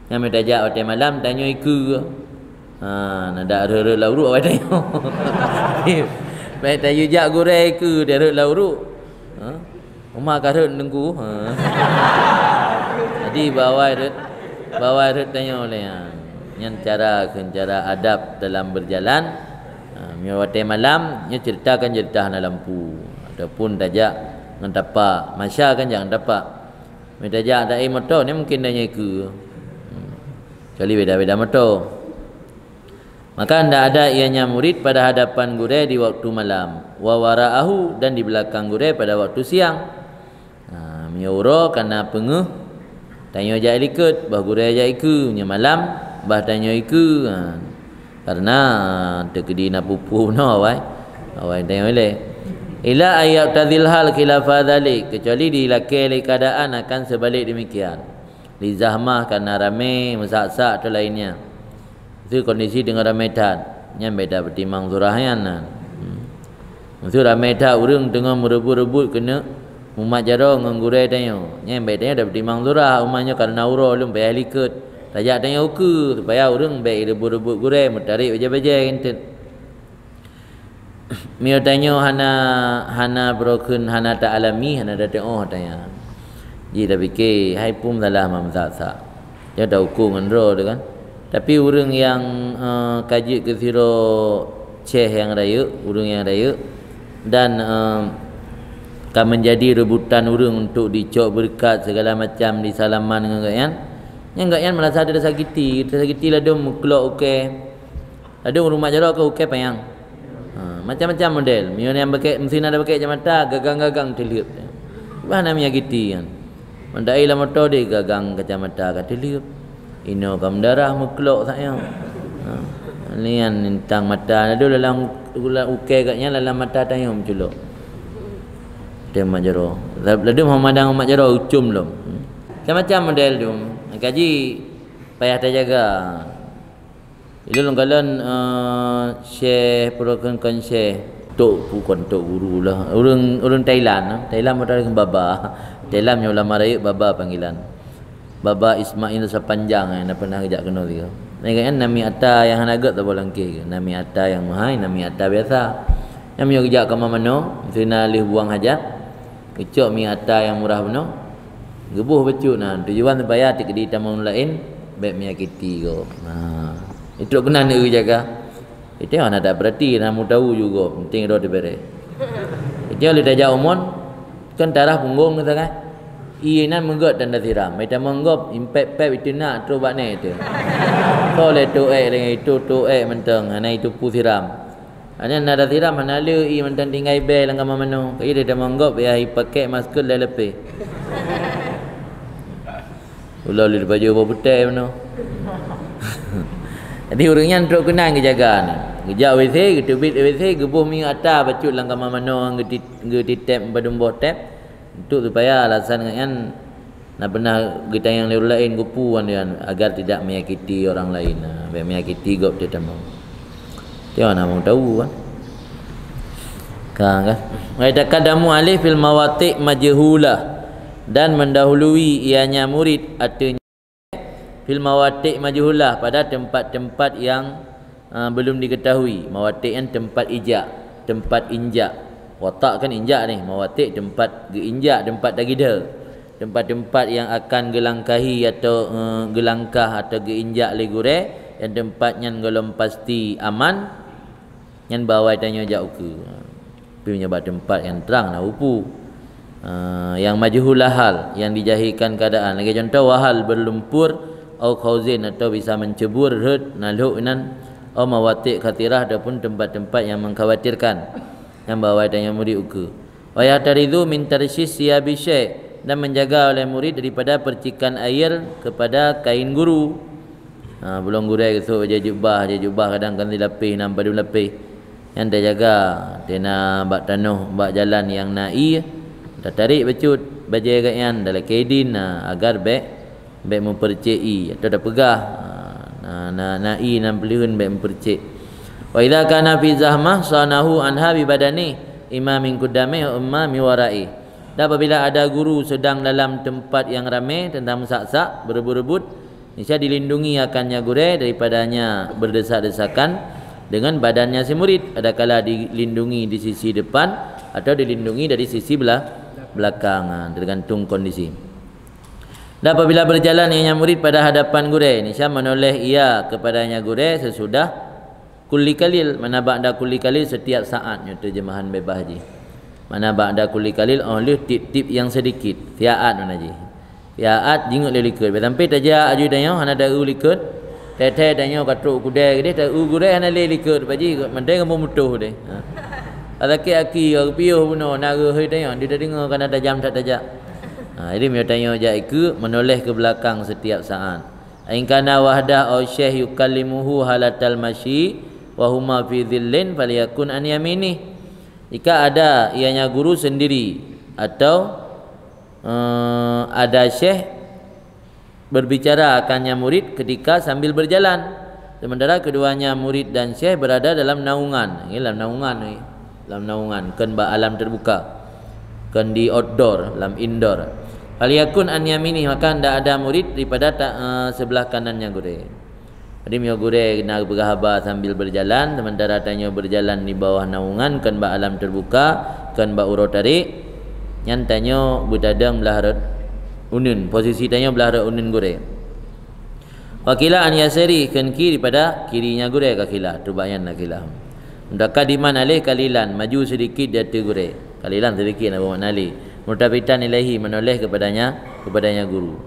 Yang minta ajak waktu malam tanya iku ke? Nak ada lauru awak tanya. Baik tanya jak gureng iku dia lauru. Rumah karut nunggu. Jadi bawa rut tanya oleh yang cara adab dalam berjalan. Waktu malam nya ceritakan cerita hana lampu ataupun tajak ngan tapak. Masya kan jangan tapak. Minta ajak tak motor ni mungkin tanya ke. Kali beda-beda motor. Maka hendak ada ianya murid pada hadapan guru di waktu malam, wa wara'ahu, dan di belakang guru pada waktu siang. Miuro karena penguh tanya ajak ikut, bah guru ajak ikut nya malam, bah tanya ikut. Karena terkedi nak pupu no awai tanya oleh. Ila ayat tadzil hal khilafa dzalik, kecuali dilakil keadaan akan sebalik demikian. Li zahmah karena ramai, masak-sak atau lainnya. Itu kondisi dengan ramai tad. Nya beda bertimbang zurahan. Itu ramai tad urang tengah merebut-rebut kena umat jaro nganggurai tanya. Nya bedanya dah bertimbang zurah umatnya karena uro lum payah likut. Tajak tanya uku supaya urang baik rebut-rebut gurai mutarik baja-baja kentet. Mio tanya hana broken hana tak alami hana datang tanya. Ji dah fikir hai pun salah mamsak-sak. Dia dah ukur dengan ro tu kan. Tapi orang yang kaji ke siro ceh yang raya, orang yang raya, dan akan menjadi rebutan orang untuk dicok berkat segala macam di salaman dengan gakyan. Yang gakyan merasa ada sakiti lah dia muklok okey. Ada rumah jaro ke okey payang. Macam-macam model. Mion yang pakai mesin ada pakai kacamata, gagang-gagang terlihat. Mana menyakiti kan. Mendai lah motor dia gagang kacamata kat terlihat. Ino kam darah muklok saya. Lian tentang mata ada dalam ukay katnya dalam mata tanya menculok. Dia majaro. Lalu Muhammadang majaro ucum lom. Macam model tu. Kaji payah terjaga. Itu longgalan Syekh Purakan Syekh tok bukan tok guru lah. Orang Thailand modal dengan baba. Thailand yang ulama raya baba panggilan. Baba Ismail sepanjang yang pernah ajak kena dia. Kan nami atta yang hanagat tak boleh ke. Nami atta yang mahal, nami atta biasa. Yang mi ajak ke mana? Sina lih buang hajat. Kecok mi atta yang murah benar. Gebuh becut nah. Tujuan supaya tik di tamu lain baik menyakiti ko. Nah, itu kena nak jaga. Itu yang ada berarti namu tahu juga penting ro dibere. Itu oleh dajak umon kan darah punggung kata kan. Inan menggot dan dasiram. Mereka menggop impact itu nak terus buat ni tu. Soleh tu dengan itu tu mentang. Hana itu pu siram. Hanya nak dasiram hana le mentang tinggal bel langkah mana. Kaya dia menggop ya pakai masker dah lepas. Ulah le baju apa putih mana. Jadi orangnya terus kena jaga ni. Gejak WC, getubit WC, gebuh mi atas bacut lang kamar mana ngeti tap badumboh tap. Untuk supaya alasan kan nak pernah kita yang lain gupuan dia agar tidak menyakiti orang lain. Biar menyakiti gop dia tamu. Dia nak mau tahu kan. Kan. Wa taqaddamu alih fil mawati' majhulah dan mendahului ianya murid artinya fil mawati' majhulah pada tempat-tempat yang belum diketahui. Mawati' kan tempat ijak, tempat injak. Watak kan injak ni, mawati' tempat geinjak, tempat dagida. Tempat-tempat yang akan gelangkahi atau gelangkah atau geinjak le gure yang tempatnya golom pasti aman yang bawa tanya jauh ke. Pi menyebab tempat yang terang nak upu. Yang majhulah hal, yang dijahilkan keadaan. Lagi contoh wahal berlumpur au khauzin atau bisa mencebur hud nalhu nan au mawati' khatirah ataupun tempat-tempat yang mengkhawatirkan yang bawa tanya murid uku. Wa yataridu min tarshis siyabi syai' dan menjaga oleh murid daripada percikan air kepada kain guru. Belum guru esok je jubah kadang kan dilapis nampak dia lapis. Yang dia jaga dia nak bak tanuh bak jalan yang nai dah tarik becut bajai gaian dalam kedin agar baik mempercayai atau dah pegah nai nan pelihun baik mempercayai. Wa idza kana fi zahmah sanahu anha bi badani imamin qudami umma mi warai. Dan apabila ada guru sedang dalam tempat yang ramai tentang sak-sak berebut-rebut, niscaya dilindungi akannya guru daripadanya berdesak-desakan dengan badannya si murid. Adakala dilindungi di sisi depan atau dilindungi dari sisi belakang, tergantung kondisi. Dan apabila berjalan ianya murid pada hadapan guru, niscaya menoleh ia kepadanya guru sesudah kulli kalil. Mana ba'da kulli kalil setiap saat, terjemahan bebas haji. Mana ba'da kulli kalil oleh tip-tip yang sedikit. Fi'at mana haji. Fi'at jingut le likut. Sampai taja aju danyo hana da likut. Tete danyo katruk kudai gede ta gure hana le likut paji mandai kamu mutuh deh. Alaki aki piuh buno naga hei danyo dia dengar kana tajam tak tajak. Jadi dia tanya ja iku menoleh ke belakang setiap saat. In kana wahdah au syekh yukallimuhu halatal masyi wa huma fi dhillin falyakun an yamini. Jika ada ianya guru sendiri atau ada syekh berbicara akannya murid ketika sambil berjalan, sementara keduanya murid dan syekh berada dalam naungan. Ini dalam naungan kan ba alam terbuka, kan di outdoor, dalam indoor. Falyakun an yamini, maka tidak ada murid daripada sebelah kanannya guru. Jadi mio gure nak bergahabar sambil berjalan, sementara tanya berjalan di bawah naungan kan ba alam terbuka, kan ba uro tarik. Yang tanya budadang belah unun, posisi tanya belah unun gure. Wakila an yasari kan kiri pada kirinya gure kakilah, tubayan nakilah. Mudakka diman alih kalilan, maju sedikit di atas gure. Kalilan sedikit nak makna alih. Mutabitan ilahi menoleh kepadanya guru.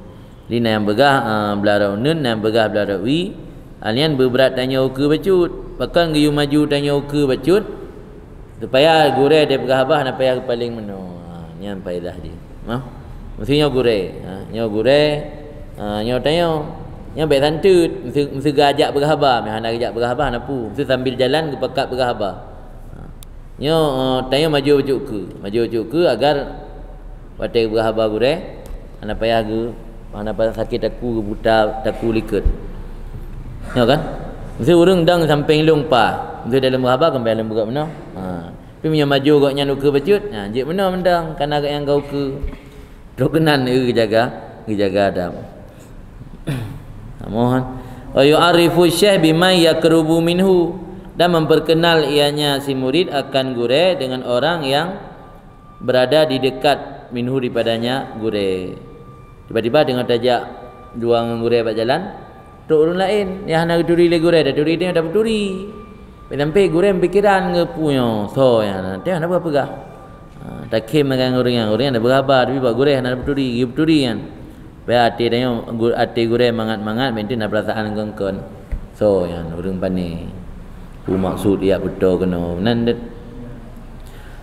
Lina yang begah belah unun, yang begah belah wi. Alian berberat tanya uke bacut, bahkan giyu maju tanya uke bacut supaya gure dia bergahabah nak payah paling meno. Ni yang faedah dia. Mestinya gure. Nyo gure nyo tanya nyo baik santut mesti gajak bergahabah, meh nak gajak bergahabah napu. Mesti sambil jalan ke pekat bergahabah. Nyo tanya maju bacut ke agar watai bergahabah gure nak payah ge mana payah sakit aku buta taku likut. Ya kan? Mesti urang dang samping lompa. Mesti dalam berhabah kembali dalam berat mana? Tapi punya maju gaknya nuka bacut. Jek mana mendang kan agak yang kau ke. Terkenan jaga adab. Mohon. Wa yu'arifu syekh bima yakrubu minhu, dan memperkenal ianya si murid akan gure dengan orang yang berada di dekat minhu daripadanya gure. Tiba-tiba dengan tajak dua dengan gure berjalan, tok orang lain yang nak turi le gure dah turi dia dah berturi. Sampai gure pikiran ke punya so yang dia nak apa gah. Tak kem dengan orang yang dah berkhabar tapi buat gure nak berturi kan. Baik hati dia hati gure mangat-mangat mesti nak perasaan kengkon. So yang orang pani. Ku maksud dia betul kena. Nan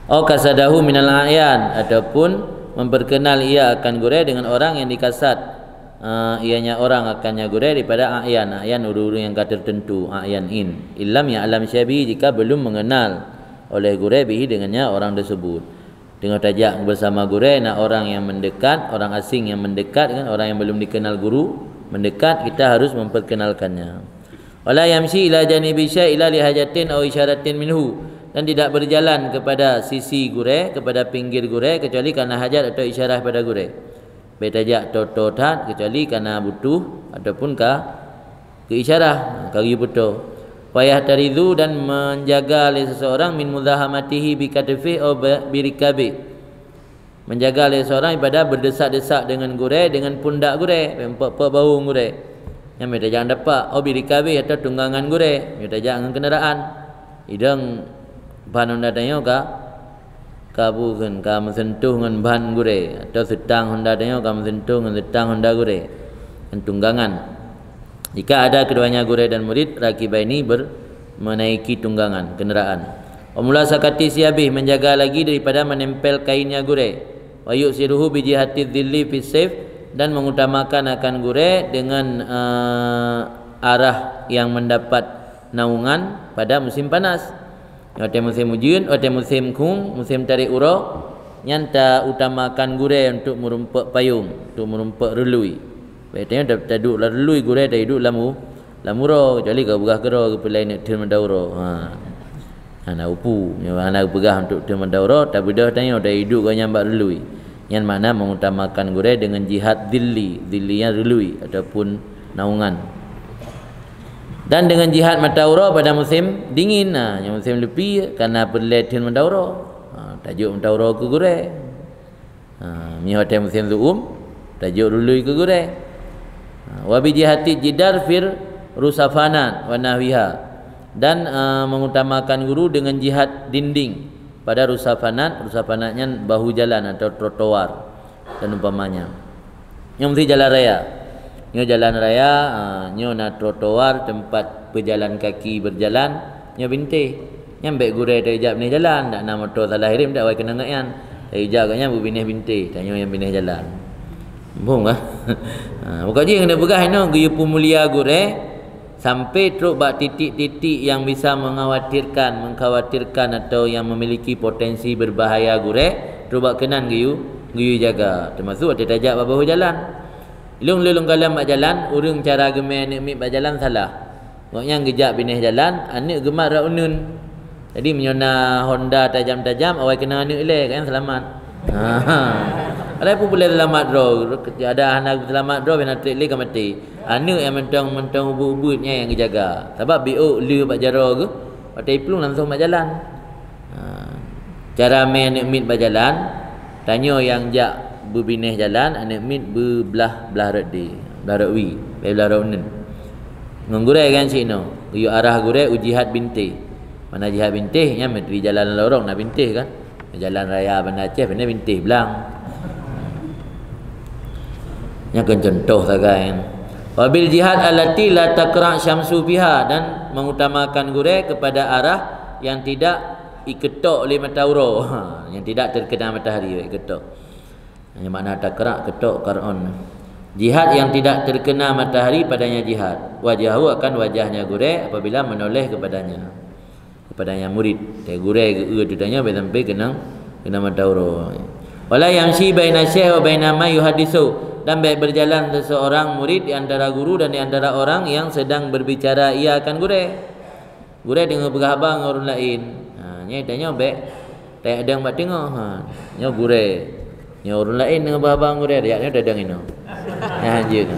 au kasadahu minal ayan, ataupun memperkenal ia akan gure dengan orang yang dikasat ianya orang akannya gure daripada a'yan uru-uru yang tertentu a'yan illam ya alam syabi jika belum mengenal oleh gure bihi dengannya orang tersebut. Dengan tajak bersama gure nak orang yang mendekat, orang asing yang mendekat dengan orang yang belum dikenal guru mendekat, kita harus memperkenalkannya. Wala yamshi ila janibi syai' ila lihajatin aw isyaratin minhu, dan tidak berjalan kepada sisi gure, kepada pinggir gure kecuali kerana hajat atau isyarah pada gure. Betajak tototat kecuali kerana butuh ataupun ke isyarah, kari betul. Payah taridu dan menjaga oleh seseorang min mudahamatihi bi katfi aw birikabi. Menjaga oleh seseorang daripada berdesak-desak dengan gure, dengan pundak gure, pempak bau gure. Yang mereka jangan dapat aw birikabi atau tunggangan gure, mereka jangan kendaraan. Idang bahan Honda tanya ka bukan ka mensentuh dengan bahan gure atau setang Honda tanya ka mensentuh dengan setang Honda gure dan tunggangan. Jika ada keduanya gure dan murid, rakibaini menaiki tunggangan kenderaan. Wa sakati siabih, menjaga lagi daripada menempel kainnya gure. Wa yusiruhu bi jihati dhilli fi sayf, dan mengutamakan akan gure dengan arah yang mendapat naungan pada musim panas. Pada musim hujan, pada musim kung, musim tarik uro, nyanta utamakan gure untuk merumpak payung, untuk merumpak relui. Betanya dah duduk larului gure dah hidup lamuro kecuali kau begah gero ke pelai nak terima dauro. Ana upu, ana begah untuk terima dauro, tapi dah tanya dah hidup kau nyambat relui. Yang mana mengutamakan gure dengan jihad dhilli yang relui ataupun naungan. Dan dengan jihad matauro pada musim dingin, yang musim lepi karena pelai terima dauro. Tajuk matauro ke gure. Ni hotel musim zuum, tajuk relui ke gure. Wa bi jihati jidar fir rusafanan wa nahwiha, dan mengutamakan guru dengan jihad dinding pada rusafanatnya bahu jalan atau trotoar dan umpamanya. Yang mesti jalan raya. Nyo jalan raya, nyo na trotoar tempat pejalan kaki berjalan, nyo bintih. Nyambek gure dah ijab ni jalan, dak nak motor salah hirim dak wai kena ngayan. Dah ijab katnya bu binih bintih, tanya yang binih jalan. Bohong kah? Bukan je kena begah no gaya pemulia gure sampai teruk bak titik-titik yang bisa mengkhawatirkan atau yang memiliki potensi berbahaya gure, teruk bak kenan gayu jaga. Termasuk ada tajak babahu jalan. Lung kalam bak jalan, urang cara gemai anak mik bak jalan salah. Waknya gejak binih jalan, anak gemar ra unun. Jadi menyona Honda tajam-tajam awak kena anak ile kan selamat. Ada pun boleh selamat draw. Ada anak selamat draw bina trik ke mati. Anak yang mentang ubut-ubutnya yang dijaga. Sebab BO le bak jara ke, patai pelung langsung bak jalan. Cara main anak mit bak jalan, tanya yang jak berbinih jalan, anak mit belah redi, belah wi, belah raunen. Nggurai kan cino. Uyu arah gurai ujihad bintih. Mana jihad bintih nya di jalan lorong nak bintih kan. Jalan raya Bandar Aceh benar bintih belang. Yang kan contoh sagai. Wabil jihad allati la taqra syamsu biha, dan mengutamakan gure kepada arah yang tidak iketok oleh matahari, yang tidak terkena matahari iketok. Yang makna taqra ketok qaron. Jihad yang tidak terkena matahari padanya jihad. Wajahu akan wajahnya gure apabila menoleh kepadanya murid. Gure ke tanya sampai kena matahari. Wala yamshi baina syekh wa baina ma yuhaddisu, dan baik berjalan seseorang murid di antara guru dan di antara orang yang sedang berbicara ia akan gure dengan berkhabar dengan orang lain. Nya tanya baik tak ada yang buat tengok. Nya gure nya orang lain dengan berkhabar dengan gure dia dah dang ino. Nya hajir.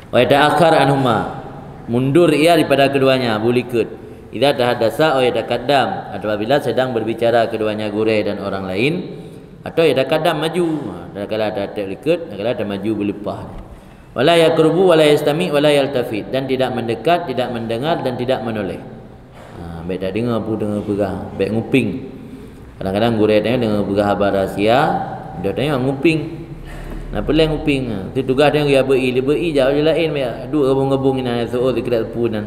Wa ta'akhir anhuma, mundur ia daripada keduanya, bulikut. Idza tahaddasa aw yataqaddam, apabila sedang berbicara keduanya gure dan orang lain, atau yataqaddam maju. Kadang-kadang ada terikut, kadang-kadang ada maju berlepas. Wala yaqrubu wala yastami wala yaltafit, dan tidak mendekat, tidak mendengar dan tidak menoleh. Baik tak dengar pun dengar pegah, baik nguping. Kadang-kadang gure tanya dengar pegah khabar rahsia, dia tanya nguping. Nak peleng nguping. Tu tugas dia dia beri jauh je lain baik. Duk gebung-gebung ina so dikira punan.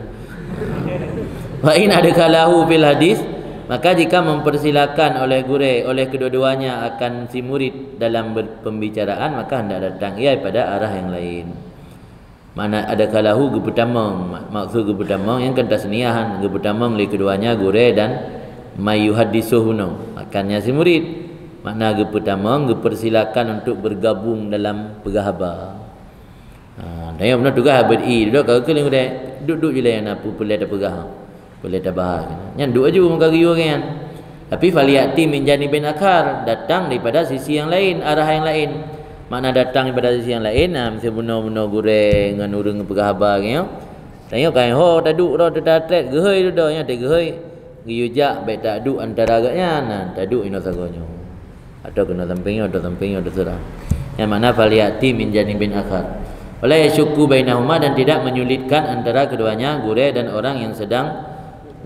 Wa in ada kalahu fil hadis, Maka jika mempersilakan oleh guru oleh kedua-duanya akan si murid dalam berpembicaraan, maka hendak datang ia pada arah yang lain. Mana ada kalahu gepetamong, maksud gepetamong yang kan tasniahan, gepetamong oleh keduanya guru dan mayuhaddisuhuno akannya si murid. Makna gepetamong gepersilakan untuk bergabung dalam pergahaba. Tanya benar tugas beri duduk kalau keling duduk je lah yang apa pelai dah pegah. Pelai dah bahas. Yang duduk aja muka giu kan. Tapi faliyati min janibin akhar, datang daripada sisi yang lain, arah yang lain. Makna datang daripada sisi yang lain, mesti benar-benar goreng dengan urang pegahaba kan. Tanya kan ho taduk ro tetatret gehoi dah nya te gehoi. Giu jak baik tak duk antara agaknya nah taduk ino sagonyo. Atau kena sampingnya atau sampingnya atau serah. Yang mana faliyati min janibin akhar. Wala yasyukku bainahuma, dan tidak menyulitkan antara keduanya guru dan orang yang sedang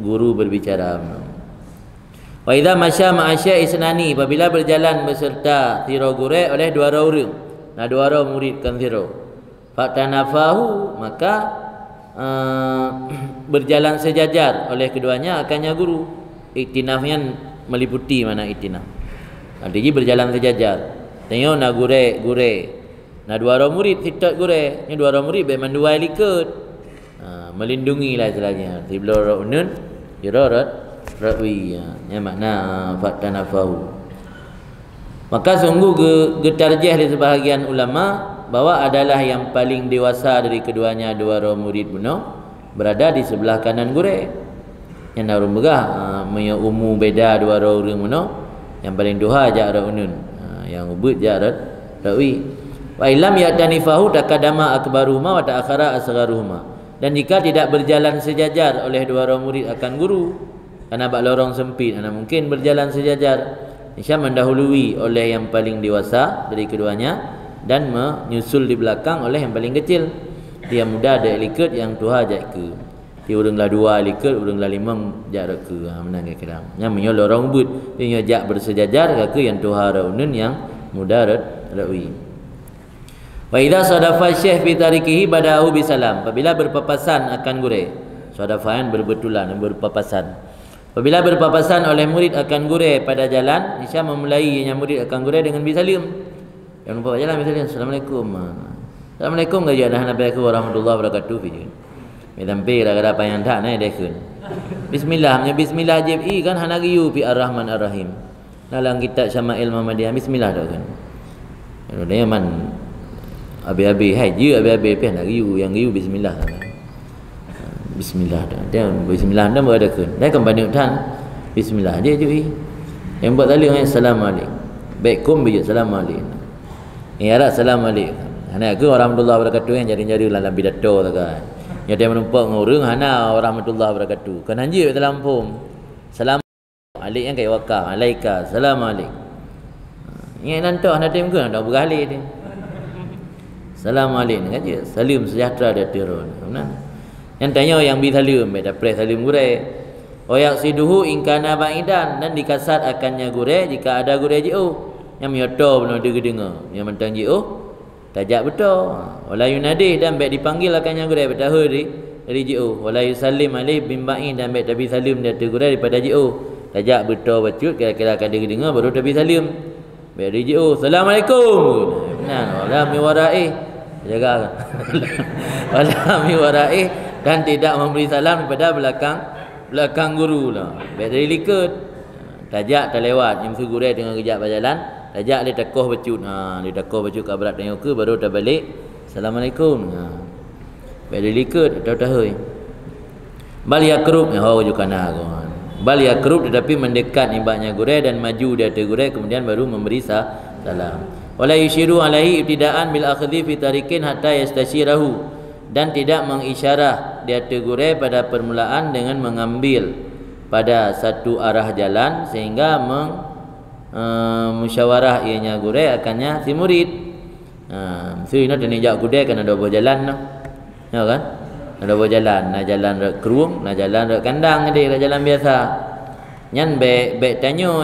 guru berbicara. Wa idza masya ma'asya isnani, apabila berjalan beserta tiro guru oleh dua orang, nah dua orang murid kan tiro. Fatanafahu, maka berjalan sejajar oleh keduanya akannya guru. Iktinafnya meliputi mana iktinaf. Artinya berjalan sejajar. Tengok nak gure. Nah dua orang murid sitat gure. Ni dua orang murid be manduai likut. Melindungilah istilahnya. Tibla ra'unun irarat rawi. Yang makna fatanafahu. Maka sungguh getarjih di sebahagian ulama bahwa adalah yang paling dewasa dari keduanya dua orang murid bunuh berada di sebelah kanan gure. Yang narung begah umur beda dua orang bunuh. Yang paling duha jarak unun, yang ubud jarak rawi. Wa illam ya'tanifahu takadama akbaruhuma wa ta'akhara asgharuhuma. Dan jika tidak berjalan sejajar oleh dua orang murid akan guru, karena bak lorong sempit, ana mungkin berjalan sejajar, insya mendahului oleh yang paling dewasa dari keduanya dan menyusul di belakang oleh yang paling kecil. Dia muda ada likut yang tuha jak ke. Dia uranglah dua likut, uranglah limang jarak ke. Menang kira. Yang menyol orang ubud, dia jak bersejajar ke yang tuha raunun yang muda rawi. Wa idza sadafa syekh fi tarikihi bada'u bisalam. Apabila berpapasan akan guru. Sadafan berbetulan, berpapasan. Apabila berpapasan oleh murid akan guru pada jalan, insya memulai yang murid akan guru dengan bisalim. Yang lupa jalan bisalim. Assalamualaikum. Assalamualaikum gajah Nabi warahmatullahi wabarakatuh. Metampi gara-gara apa yang tak naik dekun. Bismillah, bismillah jibi kan hanagiyu fi ar-rahman ar-rahim. Dalam kitab Syama'il Muhammadiyah bismillah dah kan. Dia man abi-abi haji abi-abi pi hanagiyu yang giyu bismillah. Bismillah dah. Dia bismillah dah berada kan. Dia kan banyak tan. Bismillah dia jibi. Yang buat tali assalamualaikum. Baikum bi assalamualaikum. Ya assalamualaikum. Hana ke warahmatullahi wabarakatuh yang jari-jari dalam pidato tu kan. Yang dia menumpak ngurung hana warahmatullahi wabarakatuh. Kan anjir dalam pom. Salam alik yang kai wakaf. Alaika. Assalamualaikum. Ingat nanti hana tim ke nak bergali dia. Assalamualaikum kan je. Salim sejahtera dia turun. Benar. Yang tanya yang bi salim, dah press salim gurai. Oh yang siduhu ingkana ba'idan, dan dikasat akannya gurai jika ada gurai ji'u. Yang mioto benar dia dengar. Yang mentang ji'u tajak betul. Wala yunadih, dan baik dipanggil akannya gurai bertahu dari ji'u. Wala yusallim alaih bimba'in, dan baik tabi salim dia gurai daripada ji'u. Tajak betul bacut, kira-kira akan dia dengar baru tabi salim. Baik dari ji'u. Assalamualaikum. Benar. Wala miwaraih. Jaga. Wala miwaraih, dan tidak memberi salam daripada belakang guru lah. Baik dari likut. Tajak terlewat. Yang gurai dengan kejap berjalan. Tajak dia takoh bacut. Dia takoh bacut ke berat tengok ke baru dah balik. Assalamualaikum. Baik dia likut atau tahu. Bal yakrub, juga nak. Bal yakrub, tetapi mendekat ibadnya gurai dan maju dia gurai kemudian baru memberi salam. Wala yushiru alaihi ibtidaan bil akhdhi fi tarikin hatta yastashirahu, dan tidak mengisyarah dia gurai pada permulaan dengan mengambil pada satu arah jalan sehingga musyawarah ianya gurai akannya si murid. So ini dan jak gurai kan ada buah jalan noh. Ya kan? Ada buah jalan, nak jalan rek keruang, nak jalan rek kandang dia, jalan biasa. Nyan baik tanya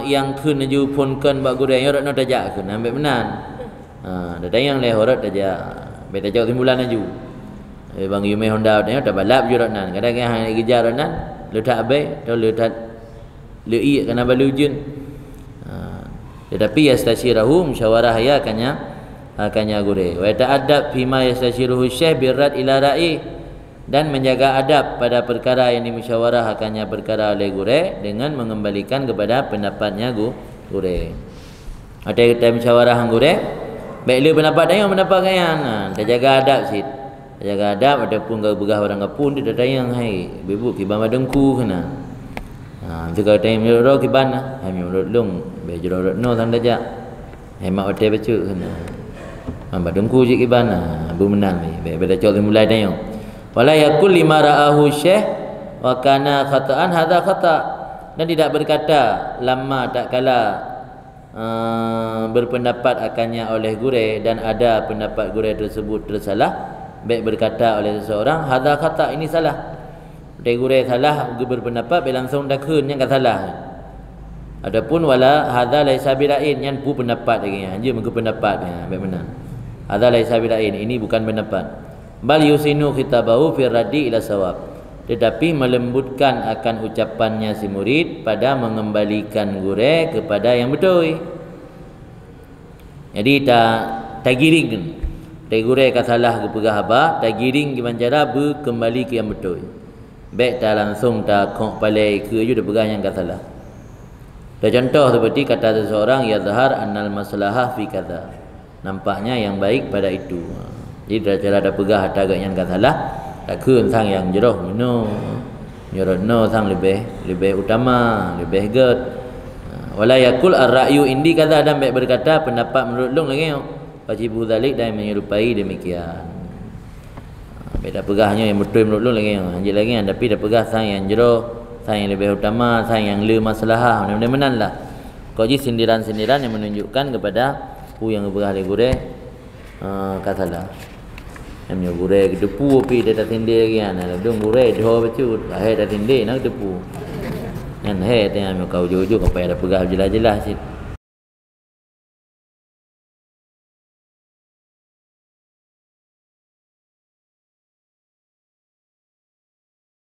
yang kun ju pun kan bak gurai yo nak tajak kun ambil benan. Dah tanya leh horat tajak. Baik tajak timbulan aju. Bang Yume Honda tanya tak balap ju rak nan. Kadang-kadang hang kejar rak nan, letak baik, tu letak Li'i kana balujun. Tetapi yastashirahu musyawarah ya akannya gure. Wa ta'addab fima yastashiruhu syekh birrad ila ra'i, dan menjaga adab pada perkara yang dimusyawarah akannya perkara oleh gure dengan mengembalikan kepada pendapatnya gure. Ada kita musyawarah gure, baik le pendapat dia pendapat kayan. Kita jaga adab sit. Jaga adab ataupun gagah orang kapun dia datang hai bebu kiban madengku kena. Jika time ro kiban hai mi ro long be jero no tanda ja. Hai mak ote becu kena. Madengku je kiban bu menang ni. Be dah cok mulai dah yo. Wala yakul lima ra'ahu syekh wa kana khata'an hadza khata', dan tidak berkata lama tak kala berpendapat akannya oleh gure dan ada pendapat gure tersebut tersalah, baik berkata oleh seseorang hadza khata', ini salah. Dari gure salah berpendapat baik langsung dah keun yang kata salah. Adapun wala hadza laisa bilain, yang pu pendapat lagi hanya muka pendapat baik benar. Hadza laisa bilain, ini bukan pendapat. Bal yusinu khitabahu fi raddi ila sawab, tetapi melembutkan akan ucapannya si murid pada mengembalikan gure kepada yang betul. Jadi tak giring. Tak gure kata salah ke pegah apa, tak giring gimana cara berkembali ke yang betul. Baik tak langsung tak kok palai ke je dah pegah yang kata salah. Dah contoh seperti kata seseorang yazhar annal maslahah fi kadza, nampaknya yang baik pada itu. Jadi cara ada pegah harta agak yang kata salah, tak keun sang yang jeroh no. Nyorot no sang lebih utama, lebih ged. Wala yakul ar-ra'yu indi kata, dan baik berkata pendapat menurut long lagi. Wajibu zalik, dan menyerupai demikian. Baik dah pegahnya yang betul menurut long lagi. Anjir lagi tapi dah pegah sang yang jeroh, sang yang lebih utama, sang yang le masalah. Mudah-mudahan lah. Kau je sindiran-sindiran yang menunjukkan kepada yang pegah le gure kata lah. Namanya gure kedepu pi dia tak tindih lagi kan. Dong gure dah becut. Lahir tak tindih nak kedepu. Kan he tengah kau jojo kau payah dah pegah jelas-jelas.